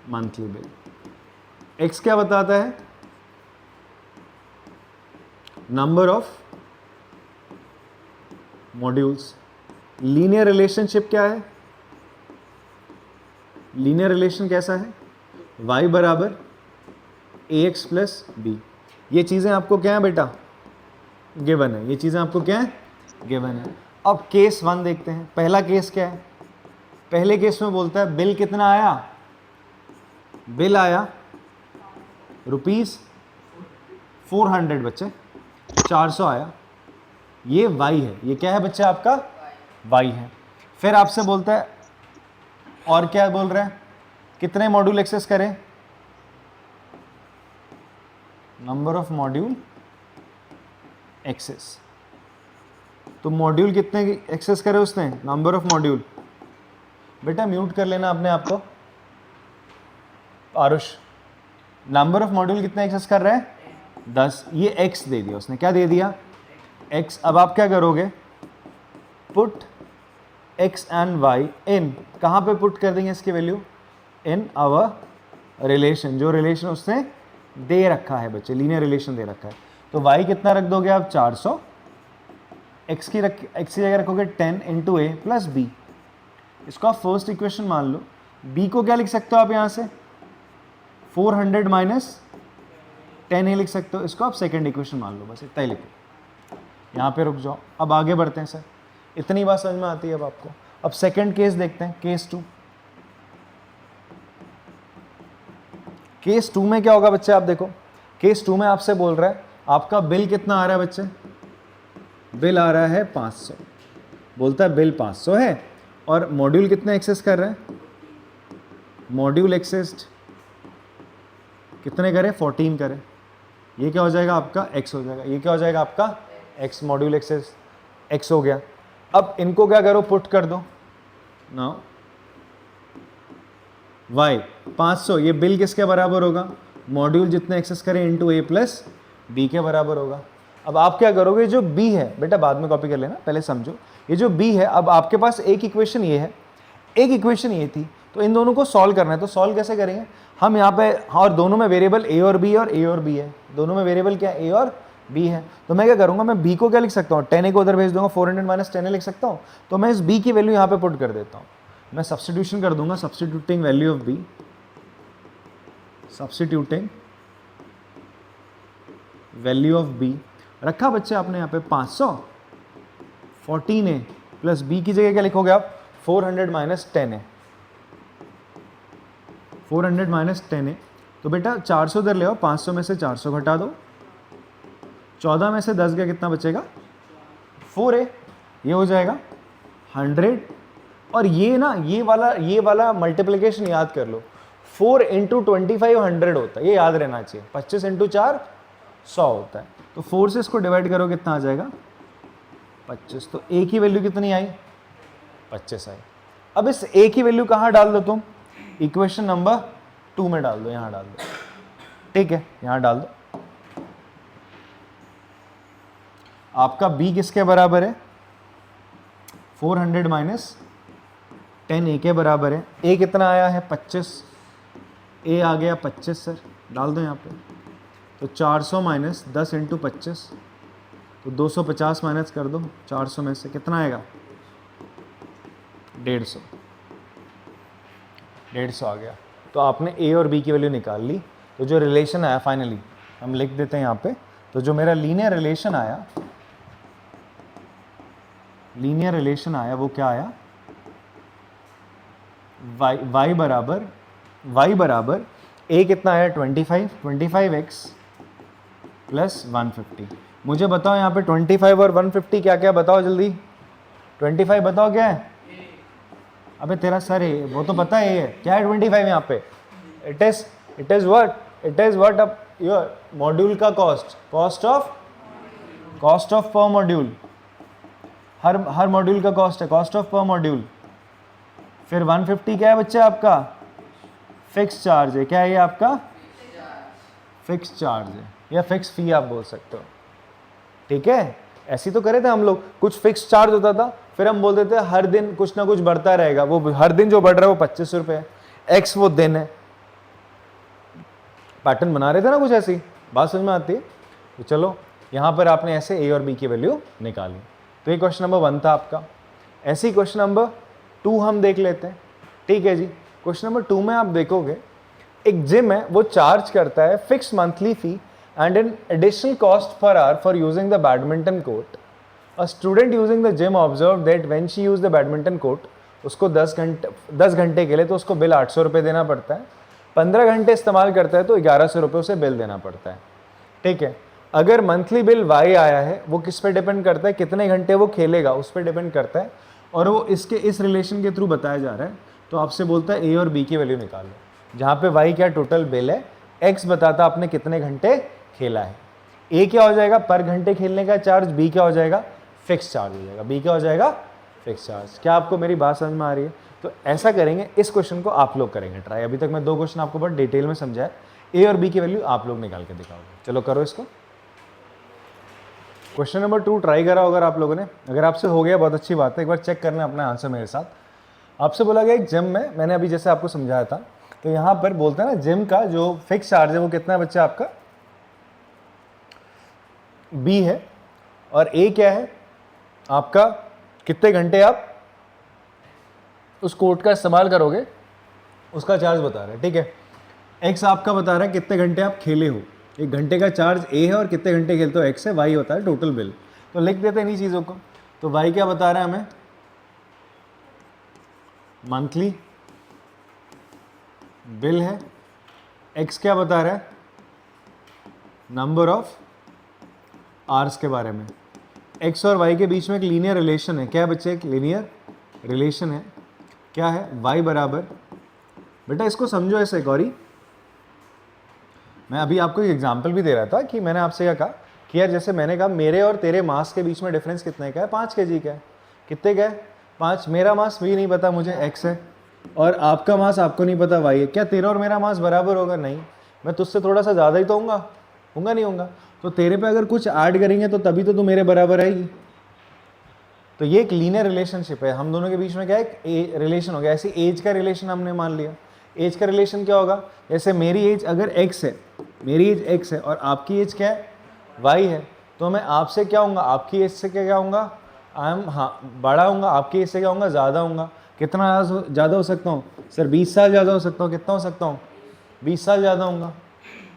मंथली बिल। x क्या बताता है, number of modules. Linear relationship क्या है, लीनियर रिलेशन कैसा है, y = ax + b। ये चीज़ें आपको क्या है बेटा, गिवन है, ये चीज़ें आपको क्या है, गिवन है। अब केस 1 देखते हैं। पहला केस क्या है, पहले केस में बोलता है बिल कितना आया, बिल आया ₹400 बच्चे, 400 आया, ये y है, ये क्या है बच्चे आपका y है। फिर आपसे बोलता है और क्या बोल रहा है, कितने मॉड्यूल एक्सेस करें, नंबर ऑफ मॉड्यूल एक्सेस। तो मॉड्यूल कितने एक्सेस करे उसने, नंबर ऑफ मॉड्यूल। बेटा म्यूट कर लेना अपने आप को आरुष। नंबर ऑफ मॉड्यूल कितने एक्सेस कर रहे हैं, 10। ये x दे दिया उसने, क्या दे दिया, x। अब आप क्या करोगे, पुट x एंड y इन, कहाँ पे पुट कर देंगे इसकी वैल्यू, इन आवर रिलेशन, जो रिलेशन उसने दे रखा है बच्चे, लीनियर रिलेशन दे रखा है। तो y कितना रख दोगे आप, 400, x की जगह रखोगे 10 × a + b। इसको आप फर्स्ट इक्वेशन मान लो। b को क्या लिख सकते हो आप यहाँ से, 400 - 10a लिख सकते हो, इसको आप सेकंड इक्वेशन मान लो, बस इतना ही लिखो। यहाँ पे रुक जाओ, अब आगे बढ़ते हैं सर, इतनी बात समझ में आती है अब आपको। अब सेकंड केस देखते हैं, केस 2। केस 2 में क्या होगा बच्चे, आप देखो, केस 2 में आपसे बोल रहा है आपका बिल कितना आ रहा है बच्चे, बिल आ रहा है 500, बोलता है बिल 500 है और मॉड्यूल कितने एक्सेस कर रहे हैं, मॉड्यूल एक्सेस्ड कितने करें, 14 करें। ये क्या हो जाएगा आपका x हो जाएगा, ये क्या हो जाएगा आपका x, मॉड्यूल एक्सेस x हो गया। अब इनको क्या करो, पुट कर दो नाउ, y 500, ये बिल किसके बराबर होगा, मॉड्यूल जितने एक्सेस करें इंटू a + b के बराबर होगा। अब आप क्या करोगे, जो b है बेटा बाद में कॉपी कर लेना, पहले समझो, ये जो b है, अब आपके पास एक इक्वेशन ये है, एक इक्वेशन ये थी, तो इन दोनों को सॉल्व करना है। तो सॉल्व कैसे करेंगे हम यहाँ पे, और दोनों में वेरिएबल a और b और a और b है, दोनों में वेरिएबल क्या है, a और b है। तो मैं क्या करूँगा, मैं b को क्या लिख सकता हूँ, 10a को उधर भेज दूंगा, 400 - 10a लिख सकता हूँ। तो मैं इस b की वैल्यू यहाँ पे पुट कर देता हूँ, मैं सब्सटीट्यूशन कर दूंगा, substituting value of b, substituting value of b रखा बच्चे आपने यहाँ पे 500, 14a + b की जगह क्या लिखोगे आप, 400 - 10a, 400 - 10a। तो बेटा 400 इधर ले आओ, 500 में से 400 घटा दो, 14 में से 10 गया, कितना बचेगा, 4a, ये हो जाएगा 100। और ये ना, ये वाला मल्टीप्लिकेशन याद कर लो, 4 × 25 100 होता है, ये याद रहना चाहिए। 25 × 4 100 होता है। तो 4 से इसको डिवाइड करो, कितना आ जाएगा, 25। तो a की वैल्यू कितनी आई, 25 आई। अब इस a की वैल्यू कहाँ डाल दो तुम, इक्वेशन नंबर 2 में डाल दो, यहाँ डाल दो, ठीक है, यहाँ डाल दो। आपका b किसके बराबर है, 400 - 10 ए के बराबर है। ए कितना आया है 25, ए आ गया 25 सर, डाल दो यहाँ पे। तो 400 माइनस 10 इंटू 25, तो 250 माइनस कर दो 400 में से, कितना आएगा 150, 150 आ गया। तो आपने ए और बी की वैल्यू निकाल ली। तो जो रिलेशन आया फाइनली हम लिख देते हैं यहाँ पे। तो जो मेरा लीनियर रिलेशन आया वो क्या आया, y बराबर a कितना आया 25x प्लस 150। मुझे बताओ यहाँ पे 25 और 150 क्या क्या, बताओ जल्दी। 25 बताओ क्या है, अबे तेरा सर है वो तो पता है, ये क्या है 25 यहाँ पे। इट इज व्हाट अब योर मॉड्यूल का कॉस्ट ऑफ पर मॉड्यूल, हर मॉड्यूल का कॉस्ट है, कॉस्ट ऑफ पर मॉड्यूल। फिर 150 क्या है बच्चे आपका, फिक्स चार्ज है। क्या है ये आपका फिक्स चार्ज है या फिक्स फी आप बोल सकते हो, ठीक है। ऐसे तो करे थे हम लोग, कुछ फिक्स चार्ज होता था, फिर हम बोलते थे हर दिन कुछ ना कुछ बढ़ता रहेगा, वो हर दिन जो बढ़ रहा है वो 25 रुपये है, एक्स वो दिन है। पैटर्न बना रहे थे ना कुछ ऐसी, बात समझ में आती है। तो चलो यहाँ पर आपने ऐसे ए और बी की वैल्यू निकाली। तो ये क्वेश्चन नंबर 1 था आपका। ऐसे ही क्वेश्चन नंबर 2 हम देख लेते हैं, ठीक है जी। क्वेश्चन नंबर 2 में आप देखोगे एक जिम है, वो चार्ज करता है fix monthly fee and an additional cost per hour for using the badminton court. A student using the gym observe that when she use the badminton court, उसको 10 घंटे के लिए तो उसको बिल 800 रुपये देना पड़ता है। 15 घंटे इस्तेमाल करता है तो 1100 रुपये उसे बिल देना पड़ता है, ठीक है। अगर मंथली बिल वाई आया है, वो किस पे डिपेंड करता है, कितने घंटे वो खेलेगा उस पर डिपेंड करता है, और वो इस रिलेशन के थ्रू बताया जा रहा है। तो आपसे बोलता है ए और बी की वैल्यू निकालो, जहाँ पे वाई क्या टोटल बिल है, एक्स बताता आपने कितने घंटे खेला है। ए क्या हो जाएगा पर घंटे खेलने का चार्ज, बी क्या हो जाएगा फिक्स चार्ज हो जाएगा, बी क्या हो जाएगा फिक्स चार्ज। क्या आपको मेरी बात समझ में आ रही है। तो ऐसा करेंगे, इस क्वेश्चन को आप लोग करेंगे ट्राई। अभी तक मैं 2 क्वेश्चन आपको बहुत डिटेल में समझाया, ए और बी की वैल्यू आप लोग निकाल के दिखाओगे। चलो करो इसको। क्वेश्चन नंबर 2 ट्राई करा अगर आप लोगों ने, अगर आपसे हो गया बहुत अच्छी बात है, एक बार चेक करना अपना आंसर मेरे साथ। आपसे बोला गया एक जिम में, मैंने अभी जैसे आपको समझाया था, तो यहाँ पर बोलते हैं ना जिम का जो फिक्स चार्ज है वो कितना है बच्चा आपका, बी है, और ए क्या है आपका, कितने घंटे आप उस कोर्ट का इस्तेमाल करोगे उसका चार्ज बता रहा है, ठीक है। एक्स आपका बता रहा है कितने घंटे आप खेले हो, एक घंटे का चार्ज ए है और कितने घंटे खेलते हो एक्स है, वाई होता है टोटल बिल। तो लिख देते हैं इन्हीं चीज़ों को। तो वाई क्या बता रहा है हमें, मंथली बिल है। एक्स क्या बता रहा है, नंबर ऑफ आवर्स के बारे में। एक्स और वाई के बीच में एक लीनियर रिलेशन है, क्या है बच्चे, एक लीनियर रिलेशन है। क्या है, वाई बराबर, बेटा इसको समझो ऐसे गौरी, मैं अभी आपको एक एग्जांपल भी दे रहा था कि मैंने आपसे क्या कहा कि यार जैसे मैंने कहा मेरे और तेरे मास के बीच में डिफरेंस कितने का है, 5 kg का है। कितने का है, 5। मेरा मास भी नहीं पता मुझे, एक्स है, और आपका मास आपको नहीं पता, वाई है। क्या तेरा और मेरा मास बराबर होगा, नहीं, मैं तुझसे थोड़ा सा ज़्यादा ही तो होऊंगा नहीं होऊंगा। तो तेरे पे अगर कुछ ऐड करेंगे तो तभी तो तू मेरे बराबर आएगी। तो ये एक लीनियर रिलेशनशिप है, हम दोनों के बीच में क्या है रिलेशन हो गया। ऐसे एज का रिलेशन हमने मान लिया। एज का रिलेशन क्या होगा, जैसे मेरी एज अगर एक्स है, मेरी एज एक्स है और आपकी एज क्या है, वाई है, तो मैं आपसे क्या होऊंगा, आपकी एज से क्या होऊंगा, बड़ा होऊंगा, आपकी एज से क्या होऊंगा, ज़्यादा होऊंगा। कितना ज़्यादा हो सकता हूँ सर, 20 साल ज़्यादा हो सकता हूँ। कितना हो सकता हूँ, 20 साल ज़्यादा होऊंगा।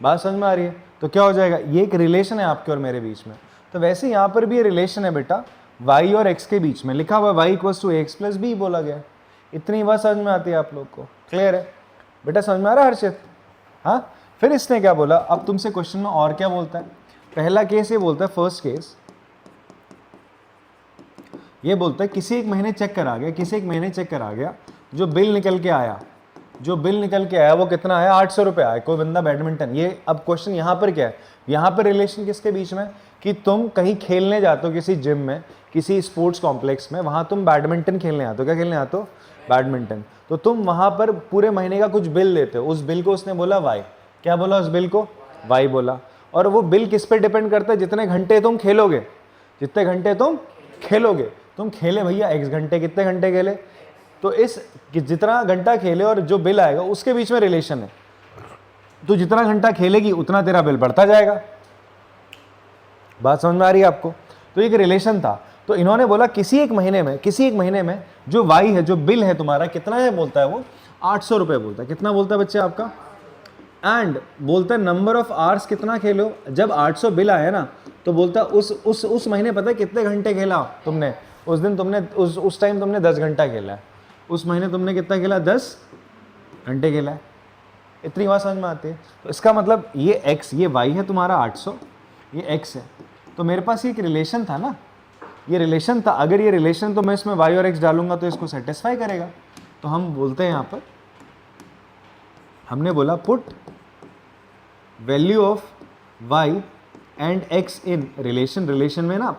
बात समझ में आ रही है। तो क्या हो जाएगा, ये एक रिलेशन है आपके और मेरे बीच में। तो वैसे यहाँ पर भी ये रिलेशन है बेटा, y और x के बीच में लिखा हुआ y equals to X plus B बोला गया। इतनी बात समझ में आती है आप लोग को, क्लियर है बेटा, समझ में आ रहा है हर्षित। हाँ, फिर इसने क्या बोला, अब तुमसे क्वेश्चन में और क्या बोलता है। पहला केस ये बोलता है, फर्स्ट केस ये बोलता है किसी एक महीने चेक करा गया, किसी एक महीने चेक करा गया, जो बिल निकल के आया, वो कितना आया, 800 रुपये आया। कोई बंदा बैडमिंटन, ये अब क्वेश्चन यहाँ पर क्या है, यहाँ पर रिलेशन किसके बीच में, कि तुम कहीं खेलने जाते हो किसी जिम में, किसी स्पोर्ट्स कॉम्प्लेक्स में, वहाँ तुम बैडमिंटन खेलने आते हो। क्या खेलने आते हो, बैडमिंटन। तो तुम वहाँ पर पूरे महीने का कुछ बिल देते हो, उस बिल को उसने बोला वाई। क्या बोला उस बिल को, वाई बोला। और वो बिल किस पे डिपेंड करता है, जितने घंटे तुम खेलोगे, जितने घंटे तुम खेलोगे। तुम खेले भैया x घंटे, कितने घंटे खेले, तो इस कि जितना घंटा खेले और जो बिल आएगा उसके बीच में रिलेशन है। तो जितना घंटा खेलेगी उतना तेरा बिल बढ़ता जाएगा। बात समझ में आ रही है आपको? तो एक रिलेशन था। तो इन्होंने बोला किसी एक महीने में जो वाई है, जो बिल है तुम्हारा, कितना है बोलता है वो 800 रुपये बोलता है। कितना बोलता है बच्चे आपका? एंड बोलता है नंबर ऑफ आवर्स कितना खेलो। जब 800 बिल आया ना तो बोलता है उस महीने पता है कितने घंटे खेला तुमने? उस दिन तुमने उस टाइम तुमने 10 घंटा खेला है। उस महीने तुमने कितना खेला? 10 घंटे खेला है। इतनी बात समझ में आती है? तो इसका मतलब ये x, ये y है तुम्हारा 800, ये x है। तो मेरे पास ये एक रिलेशन था ना, ये रिलेशन था। अगर ये रिलेशन, तो मैं इसमें y और x डालूंगा तो इसको सेटिस्फाई करेगा। तो हम बोलते हैं यहाँ पर, हमने बोला put value of y and x in relation में ना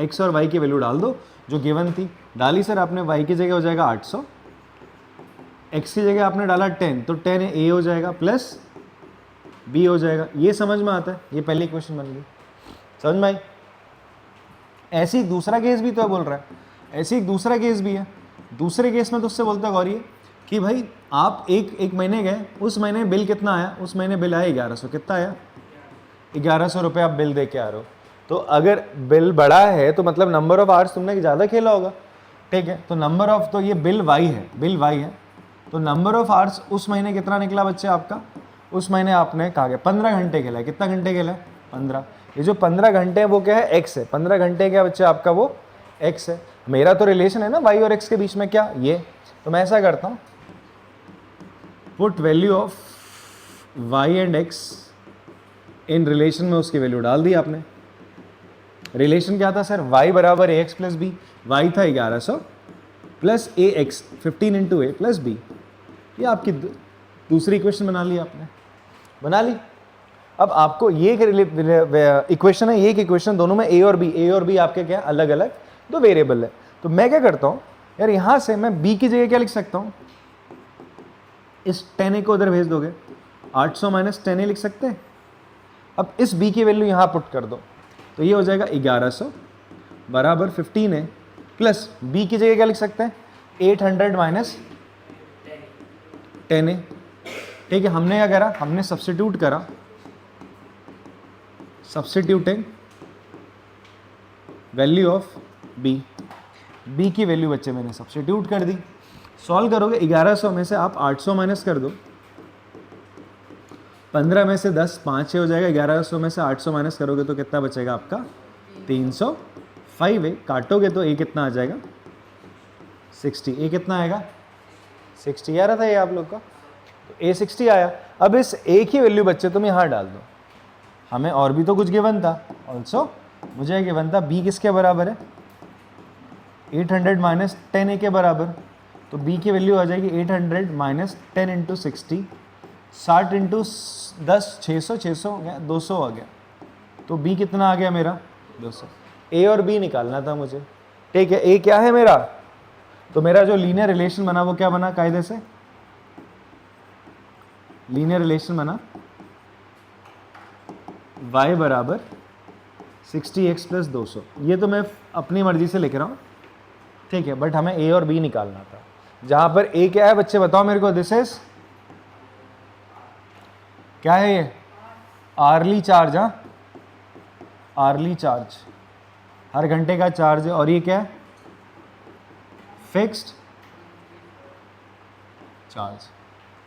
x और y की वैल्यू डाल दो जो गिवन थी। डाली सर आपने, y की जगह हो जाएगा 800, x की जगह आपने डाला 10, तो 10 a हो जाएगा प्लस b हो जाएगा। ये समझ में आता है? ये पहली इक्वेशन बन गई। समझ में आई? ऐसे ही दूसरा केस भी तो बोल रहा है, ऐसे ही दूसरा केस भी है। दूसरे केस में तो उससे बोलता गौरी कि भाई आप एक महीने गए, उस महीने बिल कितना आया? उस महीने बिल आया 1100। कितना आया? 1100 रुपये आप बिल दे के आ रहे हो। तो अगर बिल बड़ा है तो मतलब नंबर ऑफ आवर्स तुमने ज़्यादा खेला होगा, ठीक है? तो नंबर ऑफ, तो ये बिल वाई है, तो नंबर ऑफ आवर्स उस महीने कितना निकला बच्चे आपका? उस महीने आपने कहा गया 15 घंटे खेला है। कितना घंटे खेला है? 15। ये जो 15 घंटे है वो क्या है? एक्स है। 15 घंटे क्या बच्चे आपका? वो एक्स है। मेरा तो रिलेशन है ना वाई और एक्स के बीच में, क्या ये? तो मैं ऐसा करता हूँ, put value of Y and X in relation में, उसकी वैल्यू डाल दी आपने। रिलेशन क्या था सर? y बराबर ए एक्स प्लस बी। वाई था 1100 प्लस ए एक्स 15 इंटू ए प्लस बी। ये आपकी दूसरी इक्वेशन बना ली आपने, बना ली। अब आपको ये इक्वेशन है, ये एक इक्वेशन, दोनों में ए और बी आपके क्या अलग अलग दो वेरिएबल है। तो मैं क्या करता हूँ यार, यहाँ से मैं b की जगह क्या लिख सकता हूँ? इस 10a को उधर भेज दोगे, 800 माइनस 10a लिख सकते हैं। अब इस b की वैल्यू यहाँ पुट कर दो, तो ये हो जाएगा 1100 बराबर 15a प्लस b की जगह क्या लिख सकते हैं? 800 माइनस 10a। ठीक है, हमने क्या करा? हमने सब्स्टिट्यूट करा, सब्स्टिट्यूटिंग वैल्यू ऑफ b की वैल्यू बच्चे मैंने सब्स्टिट्यूट कर दी। सॉल्व करोगे 1100 में से आप 800 माइनस कर दो, 15 में से 10 5 हो जाएगा। 1100 में से 800 माइनस करोगे तो कितना बचेगा आपका? 305 है। काटोगे तो a कितना आ जाएगा? 60। a कितना आएगा? 60 आ रहा था ये आप लोग का, तो a 60 आया। अब इस a की वैल्यू बच्चे तुम यहाँ डाल दो। हमें और भी तो कुछ गिवन था, ऑल्सो मुझे गिवन था b किसके बराबर है? 800 माइनस 10a के बराबर। तो b की वैल्यू आ जाएगी 800 माइनस 10 इंटू 60, 60 इंटू 10 600, 600 हो गया, 200 आ गया। तो b कितना आ गया मेरा? 200। a और b निकालना था मुझे, ठीक है। a क्या है मेरा? तो मेरा जो लीनियर रिलेशन बना वो क्या बना? कायदे से लीनियर रिलेशन बना y बराबर 60x प्लस 200। ये तो मैं अपनी मर्जी से लिख रहा हूँ, ठीक है, बट हमें a और b निकालना था। जहाँ पर a क्या है बच्चे बताओ मेरे को? दिस इज क्या है? ये आर्ली चार्ज, हाँ, आर्ली चार्ज, हर घंटे का चार्ज है। और ये क्या है? फिक्स्ड चार्ज,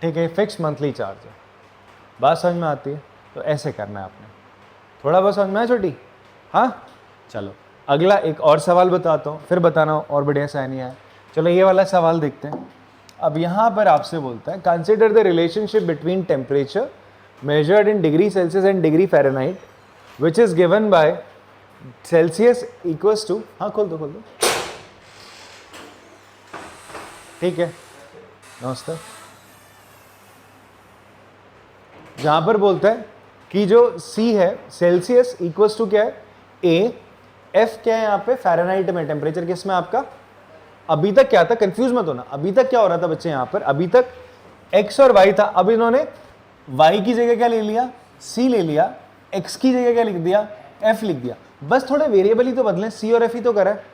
ठीक है, फिक्स्ड मंथली चार्ज है। बात समझ में आती है? तो ऐसे करना है आपने। थोड़ा बहुत समझ में आया छोटी? हाँ, चलो अगला एक और सवाल बताता हूँ, फिर बताना और बढ़िया सा नहीं आया। चलो ये वाला सवाल देखते हैं। अब यहाँ पर आपसे बोलता है consider the relationship between temperature measured in degree Celsius and degree Fahrenheit which is given by Celsius equals to, हाँ खोल दो ठीक है, नमस्ते। जहाँ पर बोलता है कि जो C है सेल्सियस इक्वल्स टू क्या है? A, F क्या है यहाँ पे? फ़ारेनहाइट में टेम्परेचर किस में आपका? अभी तक क्या था? कंफ्यूज मत होना। अभी तक क्या हो रहा था बच्चे यहाँ पर? अभी तक X और Y था, अब इन्होंने y की जगह क्या ले लिया? c ले लिया, x की जगह क्या लिख दिया? f लिख दिया। बस थोड़े वेरिएबल ही तो बदले, c और f ही तो करा है।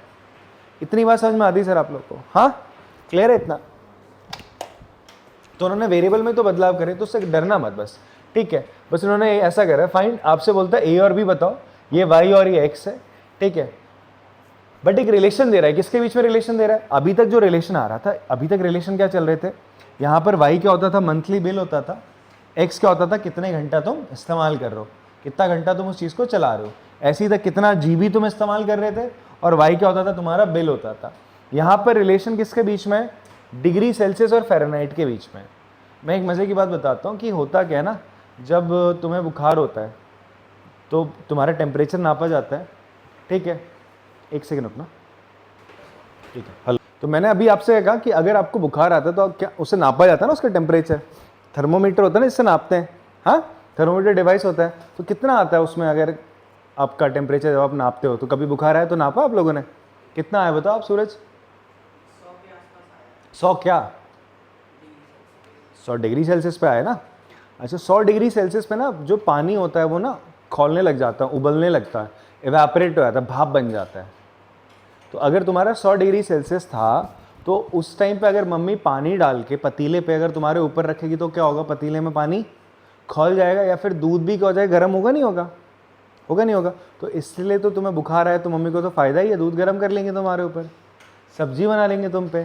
इतनी बात समझ में आती है सर आप लोग को? हाँ, क्लियर है इतना? तो उन्होंने वेरिएबल में तो बदलाव करे, तो उससे डरना मत बस, ठीक है। बस उन्होंने ऐसा करा, फाइंड, आपसे बोलता है ए और बी बताओ, ये वाई और ये एक्स है, ठीक है। बट एक रिलेशन दे रहा है, किसके बीच में रिलेशन दे रहा है? अभी तक जो रिलेशन आ रहा था, अभी तक रिलेशन क्या चल रहे थे, यहाँ पर वाई क्या होता था, मंथली बिल होता था, एक्स क्या होता था, कितने घंटा तुम इस्तेमाल कर रहे हो, कितना घंटा तुम उस चीज़ को चला रहे हो, ऐसे ही तक कितना जीबी तुम इस्तेमाल कर रहे थे, और वाई क्या होता था, तुम्हारा बिल होता था। यहाँ पर रिलेशन किसके बीच में? डिग्री सेल्सियस और फ़ारेनहाइट के बीच में। मैं एक मज़े की बात बताता हूँ कि होता क्या है ना, जब तुम्हें बुखार होता है तो तुम्हारा टेम्परेचर नापा जाता है, ठीक है। एक सेकंड रुकना, ठीक है। हेलो, तो मैंने अभी आपसे कहा कि अगर आपको बुखार आता है तो क्या उससे नापा जाता है ना, उसका टेम्परेचर, थर्मोमीटर होता है ना, इससे नापते हैं, हाँ, थर्मोमीटर डिवाइस होता है। तो कितना आता है उसमें, अगर आपका टेम्परेचर जब आप नापते हो, तो कभी बुखार आया तो नापा आप लोगों ने, कितना आया बताओ आप सूरज? 100 क्या? 100 डिग्री सेल्सियस पे आया ना। अच्छा, 100 डिग्री सेल्सियस पे ना जो पानी होता है वो ना खौलने लग जाता है, उबलने लगता है, इवेपोरेट हो जाता है, भाप बन जाता है। तो अगर तुम्हारा 100 डिग्री सेल्सियस था, तो उस टाइम पे अगर मम्मी पानी डाल के पतीले पे अगर तुम्हारे ऊपर रखेगी तो क्या होगा, पतीले में पानी खौल जाएगा, या फिर दूध भी क्या हो जाएगा, गर्म होगा नहीं होगा, होगा नहीं होगा। तो इसलिए तो तुम्हें बुखार आया तो मम्मी को तो फ़ायदा ही है, दूध गर्म कर लेंगे तुम्हारे ऊपर, सब्जी बना लेंगे तुम पे।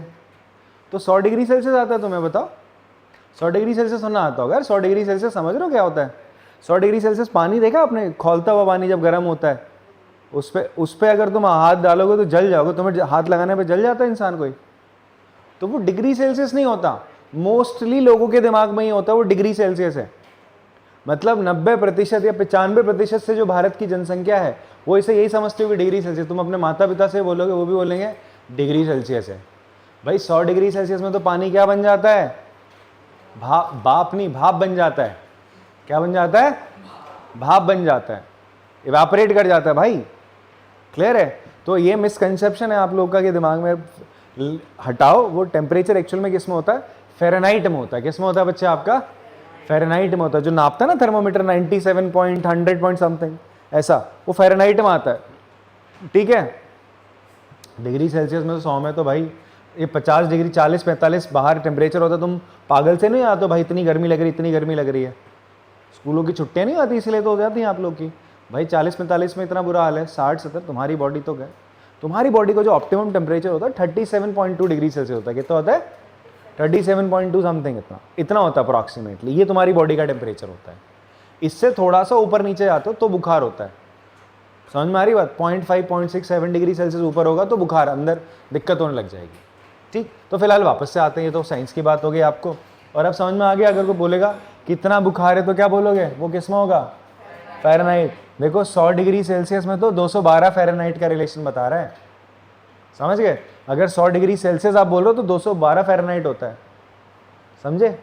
तो 100 डिग्री सेल्सियस आता है तुम्हें, बताओ 100 डिग्री सेल्सियस होना आता होगा यार। 100 डिग्री सेल्सियस समझ रहे हो क्या होता है? 100 डिग्री सेल्सियस पानी देखा आपने, खौलता हुआ पानी जब गर्म होता है, उस पे अगर तुम हाथ डालोगे तो जल जाओगे, तुम्हें हाथ लगाने पे जल जाता है इंसान कोई, तो वो डिग्री सेल्सियस नहीं होता। मोस्टली लोगों के दिमाग में ही होता है वो डिग्री सेल्सियस है। मतलब 90% या 95% से जो भारत की जनसंख्या है वो इसे यही समझते हो कि डिग्री सेल्सियस। तुम अपने माता पिता से बोलोगे, वो भी बोलेंगे डिग्री सेल्सियस है। भाई 100 डिग्री सेल्सियस में तो पानी क्या बन जाता है, भाप बन जाता है। क्या बन जाता है? भाप बन जाता है, इवेपोरेट कर जाता है भाई। क्लियर है? तो ये मिसकंसेप्शन है आप लोगों का कि दिमाग में हटाओ। वो टेम्परेचर एक्चुअल में किस में होता है? फ़ारेनहाइट में होता है। किस में होता है बच्चे आपका? फ़ारेनहाइट में होता है। जो नापता है ना थर्मोमीटर 97 पॉइंट 100 पॉइंट समथिंग, ऐसा वो फ़ारेनहाइट में आता है, ठीक है। डिग्री सेल्सियस में तो 100 में तो भाई ये 50 डिग्री 40-45 बाहर टेम्परेचर होता है। तुम पागल से नहीं आते भाई, इतनी गर्मी लग रही, इतनी गर्मी लग रही है। स्कूलों की छुट्टियाँ नहीं आती इसलिए तो हो जाती हैं आप लोग की। भाई 40-45 में इतना बुरा हाल है, 60-70 तुम्हारी बॉडी तो गए। तुम्हारी बॉडी को जो ऑप्टिमम टेम्परेचर होता है 37.2 डिग्री सेल्सियस होता है। कितना होता है? 37.2 समथिंग, इतना होता है अप्रॉक्सीमेटली। ये तुम्हारी बॉडी का टेम्परेचर होता है। इससे थोड़ा सा ऊपर नीचे जाते हो तो बुखार होता है। समझ में आ रही बात? 0.5 0.6 7 डिग्री सेल्सियस ऊपर होगा तो बुखार, अंदर दिक्कत होने लग जाएगी, ठीक। तो फिलहाल वापस से आते हैं, ये तो साइंस की बात हो गई आपको। और अब समझ में आ गया, अगर कोई बोलेगा कितना बुखार है तो क्या बोलोगे? वो किस में होगा? फ़ारेनहाइट। देखो 100 डिग्री सेल्सियस में तो 212 फ़ारेनहाइट का रिलेशन बता रहा है, समझ गए? अगर 100 डिग्री सेल्सियस आप बोल रहे हो तो 212 फ़ारेनहाइट होता है, समझे?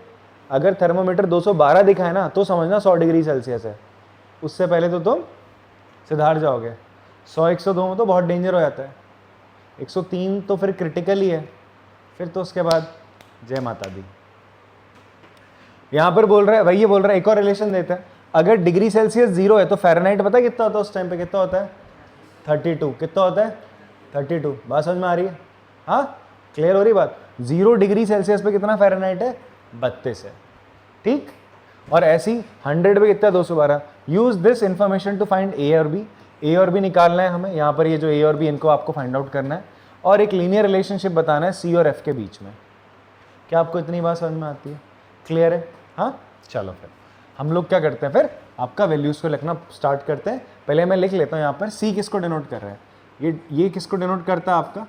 अगर थर्मोमीटर 212 दिखाए ना तो समझना 100 डिग्री सेल्सियस है। उससे पहले तो तुम सुधार जाओगे। 100-102 में तो बहुत डेंजर हो जाता है, 103 तो फिर क्रिटिकल ही है, फिर तो उसके बाद जय माता दी। यहाँ पर बोल रहा है, वही ये बोल रहा है, एक और रिलेशन देता है। अगर डिग्री सेल्सियस 0 है तो फ़ारेनहाइट पता है कितना होता है उस टाइम पे? कितना होता है? 32। कितना होता है? 32। बात समझ में आ रही है? हाँ, क्लियर हो रही बात? 0 डिग्री सेल्सियस पे कितना फ़ारेनहाइट है? 32 है, ठीक। और ऐसी 100 पे कितना? 212। Use this information to find A और बी। ए और बी निकालना है हमें। यहाँ पर ये जो ए और बी, इनको आपको फाइंड आउट करना है, और एक लीनियर रिलेशनशिप बताना है सी और एफ के बीच में। क्या आपको इतनी बात समझ में आती है? क्लियर है? हाँ, चलो फिर हम लोग क्या करते हैं, फिर आपका वैल्यूज़ को लिखना स्टार्ट करते हैं। पहले मैं लिख लेता हूँ यहाँ पर सी किसको डिनोट कर रहा है। ये किसको डिनोट करता है? आपका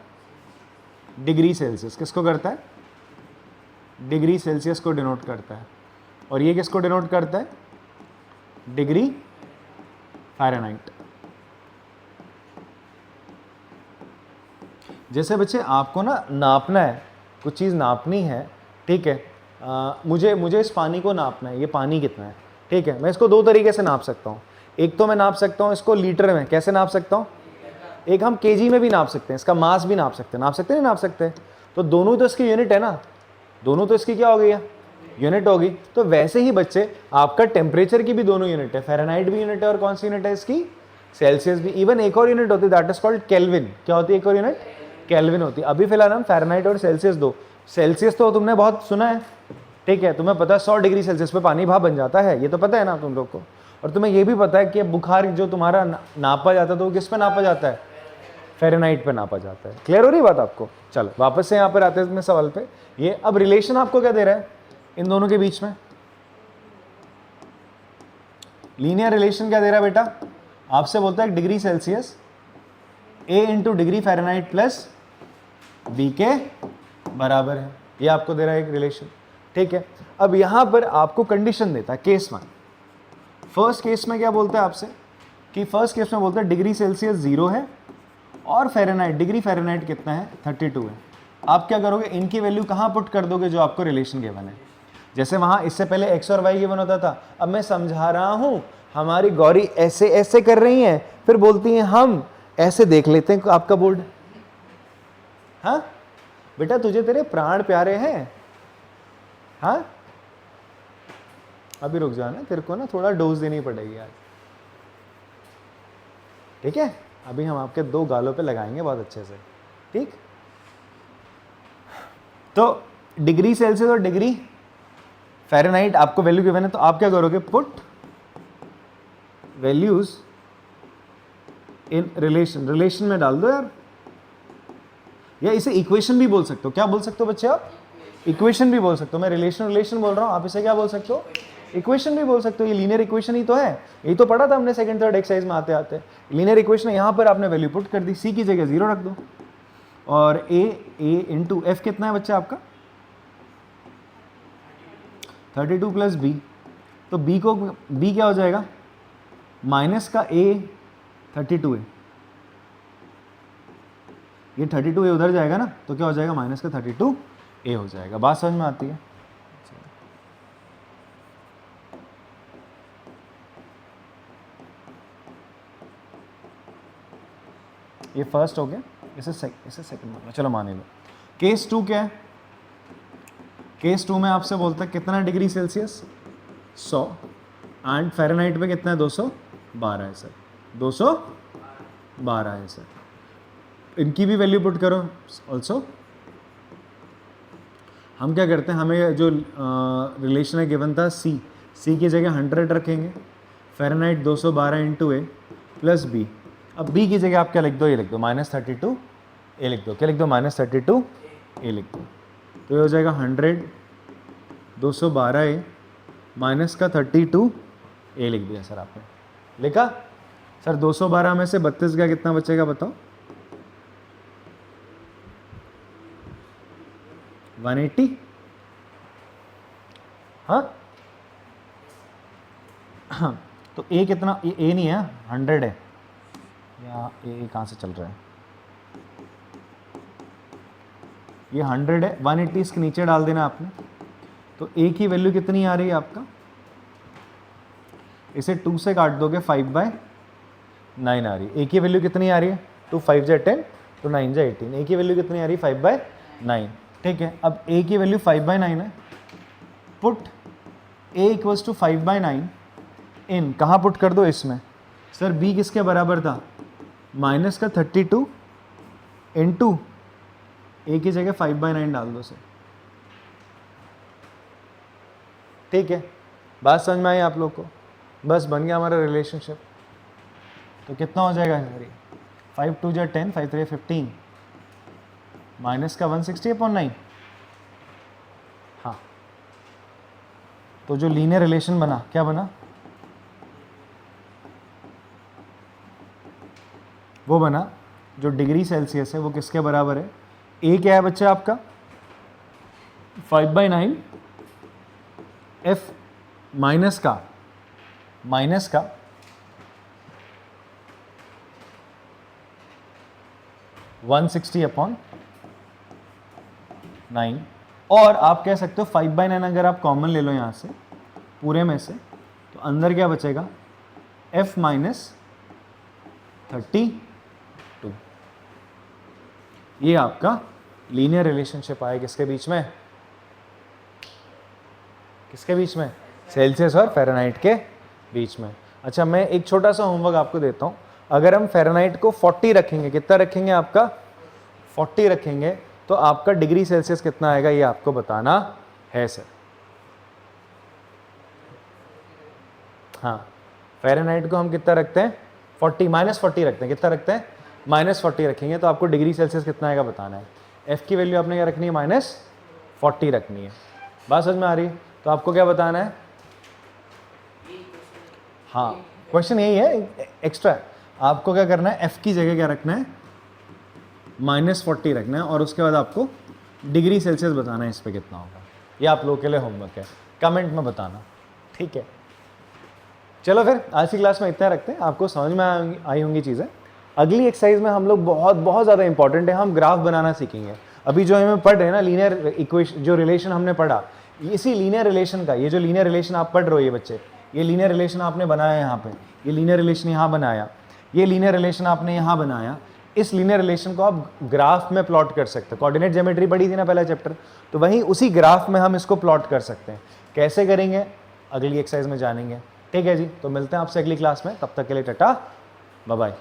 डिग्री सेल्सियस। किसको करता है? डिग्री सेल्सियस को डिनोट करता है। और ये किसको डिनोट करता है? Degree Fahrenheit. जैसे बच्चे आपको ना नापना है, कुछ चीज़ नापनी है, ठीक है। मुझे इस पानी को नापना है, ये पानी कितना है, ठीक है। मैं इसको दो तरीके से नाप सकता हूँ। एक तो मैं नाप सकता हूँ इसको लीटर में। कैसे नाप सकता हूँ? एक हम केजी में भी नाप सकते हैं, इसका मास भी नाप सकते हैं। नहीं नाप सकते? तो दोनों तो इसकी यूनिट है ना, दोनों तो इसकी क्या हो गई है? यूनिट होगी। तो वैसे ही बच्चे आपका टेम्परेचर की भी दोनों यूनिट है, फ़ारेनहाइट भी यूनिट है, और कौन सी यूनिट है इसकी? सेल्सियस भी। इवन एक और यूनिट होती है, दैट इज कॉल्ड केल्विन। क्या होती है एक और यूनिट? केल्विन होती है। अभी फिलहाल हम फ़ारेनहाइट और सेल्सियस दो, सेल्सियस तो तुमने बहुत सुना है, ठीक है, तुम्हें पता है 100 डिग्री सेल्सियस पे पानी भाप बन जाता है, ये तो पता है ना तुम लोग को। और तुम्हें ये भी पता है कि बुखार जो तुम्हारा नापा जाता है तो वो किस पे नापा जाता है, फ़ारेनहाइट पे नापा जाता है। क्लियर हो रही बात आपको? चलो वापस से यहाँ पर आते हैं अपने सवाल पे। ये अब रिलेशन आपको क्या दे रहा है इन दोनों के बीच में? लीनियर रिलेशन क्या दे रहा है बेटा? आपसे बोलता है degree Celsius A into degree Fahrenheit plus B के बराबर है, ये आपको दे रहा है एक रिलेशन, ठीक है। अब यहाँ पर आपको कंडीशन देता है केस 1। फर्स्ट केस में क्या बोलता है आपसे कि फर्स्ट केस में बोलता है डिग्री सेल्सियस 0 है और फ़ारेनहाइट, डिग्री फ़ारेनहाइट कितना है, 32 है। आप क्या करोगे, इनकी वैल्यू कहाँ पुट कर दोगे जो आपको रिलेशन गिवन है। जैसे वहाँ इससे पहले x और y गिवन होता था, अब मैं समझा रहा हूँ, हमारी गौरी ऐसे ऐसे कर रही हैं, फिर बोलती हैं हम ऐसे देख लेते हैं आपका बोर्ड। हाँ बेटा, तुझे तेरे प्राण प्यारे हैं। हाँ अभी रुक जाना, तेरे को ना थोड़ा डोज देनी पड़ेगी आज, ठीक है। अभी हम आपके 2 गालों पे लगाएंगे बहुत अच्छे से, ठीक। तो डिग्री सेल्सियस और डिग्री फ़ारेनहाइट आपको वैल्यू गिवन है, तो आप क्या करोगे, put values in relation, relation में डाल दो यार, या इसे इक्वेशन भी बोल सकते हो। क्या बोल सकते हो बच्चे आप? इक्वेशन भी बोल सकते हो। मैं रिलेशन रिलेशन बोल रहा हूँ, आप इसे क्या बोल सकते हो, इक्वेशन भी बोल सकते हो। ये लीनियर इक्वेशन ही तो है, यही तो पढ़ा था हमने सेकंड थर्ड एक्सरसाइज में आते आते। लीनियर इक्वेशन यहाँ पर आपने वैल्यू पुट कर दी, सी की जगह 0 रख दो, और ए इंटू एफ कितना है बच्चा आपका, 32 प्लस बी। तो बी को, बी क्या हो जाएगा, माइनस का ए 32 है, ये 32 ए उधर जाएगा ना, तो क्या हो जाएगा, माइनस का 32 ए हो जाएगा। बात समझ में आती है? ये फर्स्ट हो गया, इसे सेकंड मानना, चलो मान लो। केस 2 क्या है? केस 2 में आपसे बोलता है कितना डिग्री सेल्सियस, 100, एंड फ़ारेनहाइट पे कितना है, 212 है सर, 212 है सर। इनकी भी वैल्यू पुट करो ऑल्सो। हम क्या करते हैं, हमें जो रिलेशन है गिवन था सी की जगह 100 रखेंगे, फ़ारेनहाइट 212 इंटू ए प्लस बी। अब बी की जगह आप क्या लिख दो, ये लिख दो -32 ए लिख दो। क्या लिख दो, -32 ए लिख दो। तो ये हो जाएगा 100 212 ए माइनस का 32 ए लिख दिया सर आपने, लिखा सर। 212 में से 32 का कितना बचेगा बताओ, 180। हाँ हाँ, तो ए कितना, ए नहीं है, 100 है, या ए कहाँ से चल रहा है, ये 100 है, 180 इसके नीचे डाल देना आपने। तो ए की वैल्यू कितनी आ रही है आपका, इसे 2 से काट दोगे 5/9 आ रही है। ए की वैल्यू कितनी आ रही है, 2 5 जा 10, तो 9 जा 18। ए की वैल्यू कितनी आ रही है, 5/9, ठीक है। अब ए की वैल्यू 5/9 है, पुट ए इक्वल्स टू 5/9 इन, कहाँ पुट कर दो, इसमें। सर बी किसके बराबर था, माइनस का 32 इंटू ए की जगह 5/9 डाल दो सर, ठीक है। बात समझ में आई आप लोग को? बस बन गया हमारा रिलेशनशिप। तो कितना हो जाएगा सर, 5 2 जा 10, 5 3 15, माइनस का 160/9। हाँ, तो जो लीनियर रिलेशन बना, क्या बना, वो बना जो डिग्री सेल्सियस है वो किसके बराबर है, ए क्या है बच्चा आपका, 5/9 एफ माइनस का 160/9, और आप कह सकते हो 5/9 अगर आप कॉमन ले लो यहाँ से पूरे में से, तो अंदर क्या बचेगा, f माइनस 32। ये आपका लीनियर रिलेशनशिप आया किसके बीच में, किसके बीच में, सेल्सियस और फ़ारेनहाइट के बीच में। अच्छा, मैं एक छोटा सा होमवर्क आपको देता हूँ। अगर हम फ़ारेनहाइट को 40 रखेंगे, कितना रखेंगे आपका, 40 रखेंगे, तो आपका डिग्री सेल्सियस कितना आएगा ये आपको बताना है सर। हाँ, फ़ारेनहाइट को हम कितना रखते हैं, 40 -40 रखते हैं। कितना रखते हैं, -40 रखेंगे तो आपको डिग्री सेल्सियस कितना आएगा बताना है। एफ़ की वैल्यू आपने क्या रखनी है, -40 रखनी है। बात समझ में आ रही है। तो आपको क्या बताना है, हाँ क्वेश्चन यही है एक्स्ट्रा। आपको क्या करना है, एफ़ की जगह क्या रखना है, -40 रखना है और उसके बाद आपको डिग्री सेल्सियस बताना है इस पर कितना होगा। ये आप लोगों के लिए होमवर्क है, कमेंट में बताना, ठीक है। चलो फिर आज की क्लास में इतना रखते हैं, आपको समझ में आई होंगी चीज़ें। अगली एक्सरसाइज में हम लोग बहुत ज़्यादा इंपॉर्टेंट है, हम ग्राफ बनाना सीखेंगे। अभी जो हमें पढ़ रहे हैं ना लीनियर इक्वेशन, जो रिलेशन हमने पढ़ा, इसी लीनियर रिलेशन का, ये जो लीनियर रिलेशन आप पढ़ रहे हो ये बच्चे, ये लीनियर रिलेशन आपने बनाया यहाँ पे, ये लीनियर रिलेशन यहाँ बनाया, ये लीनियर रिलेशन आपने यहाँ बनाया, इस लीनियर रिलेशन को आप ग्राफ में प्लॉट कर सकते हैं। कोऑर्डिनेट ज्योमेट्री पढ़ी थी ना पहला चैप्टर, तो वहीं उसी ग्राफ में हम इसको प्लॉट कर सकते हैं। कैसे करेंगे अगली एक्सरसाइज में जानेंगे, ठीक है जी। तो मिलते हैं आपसे अगली क्लास में, तब तक के लिए टाटा बाय बाय।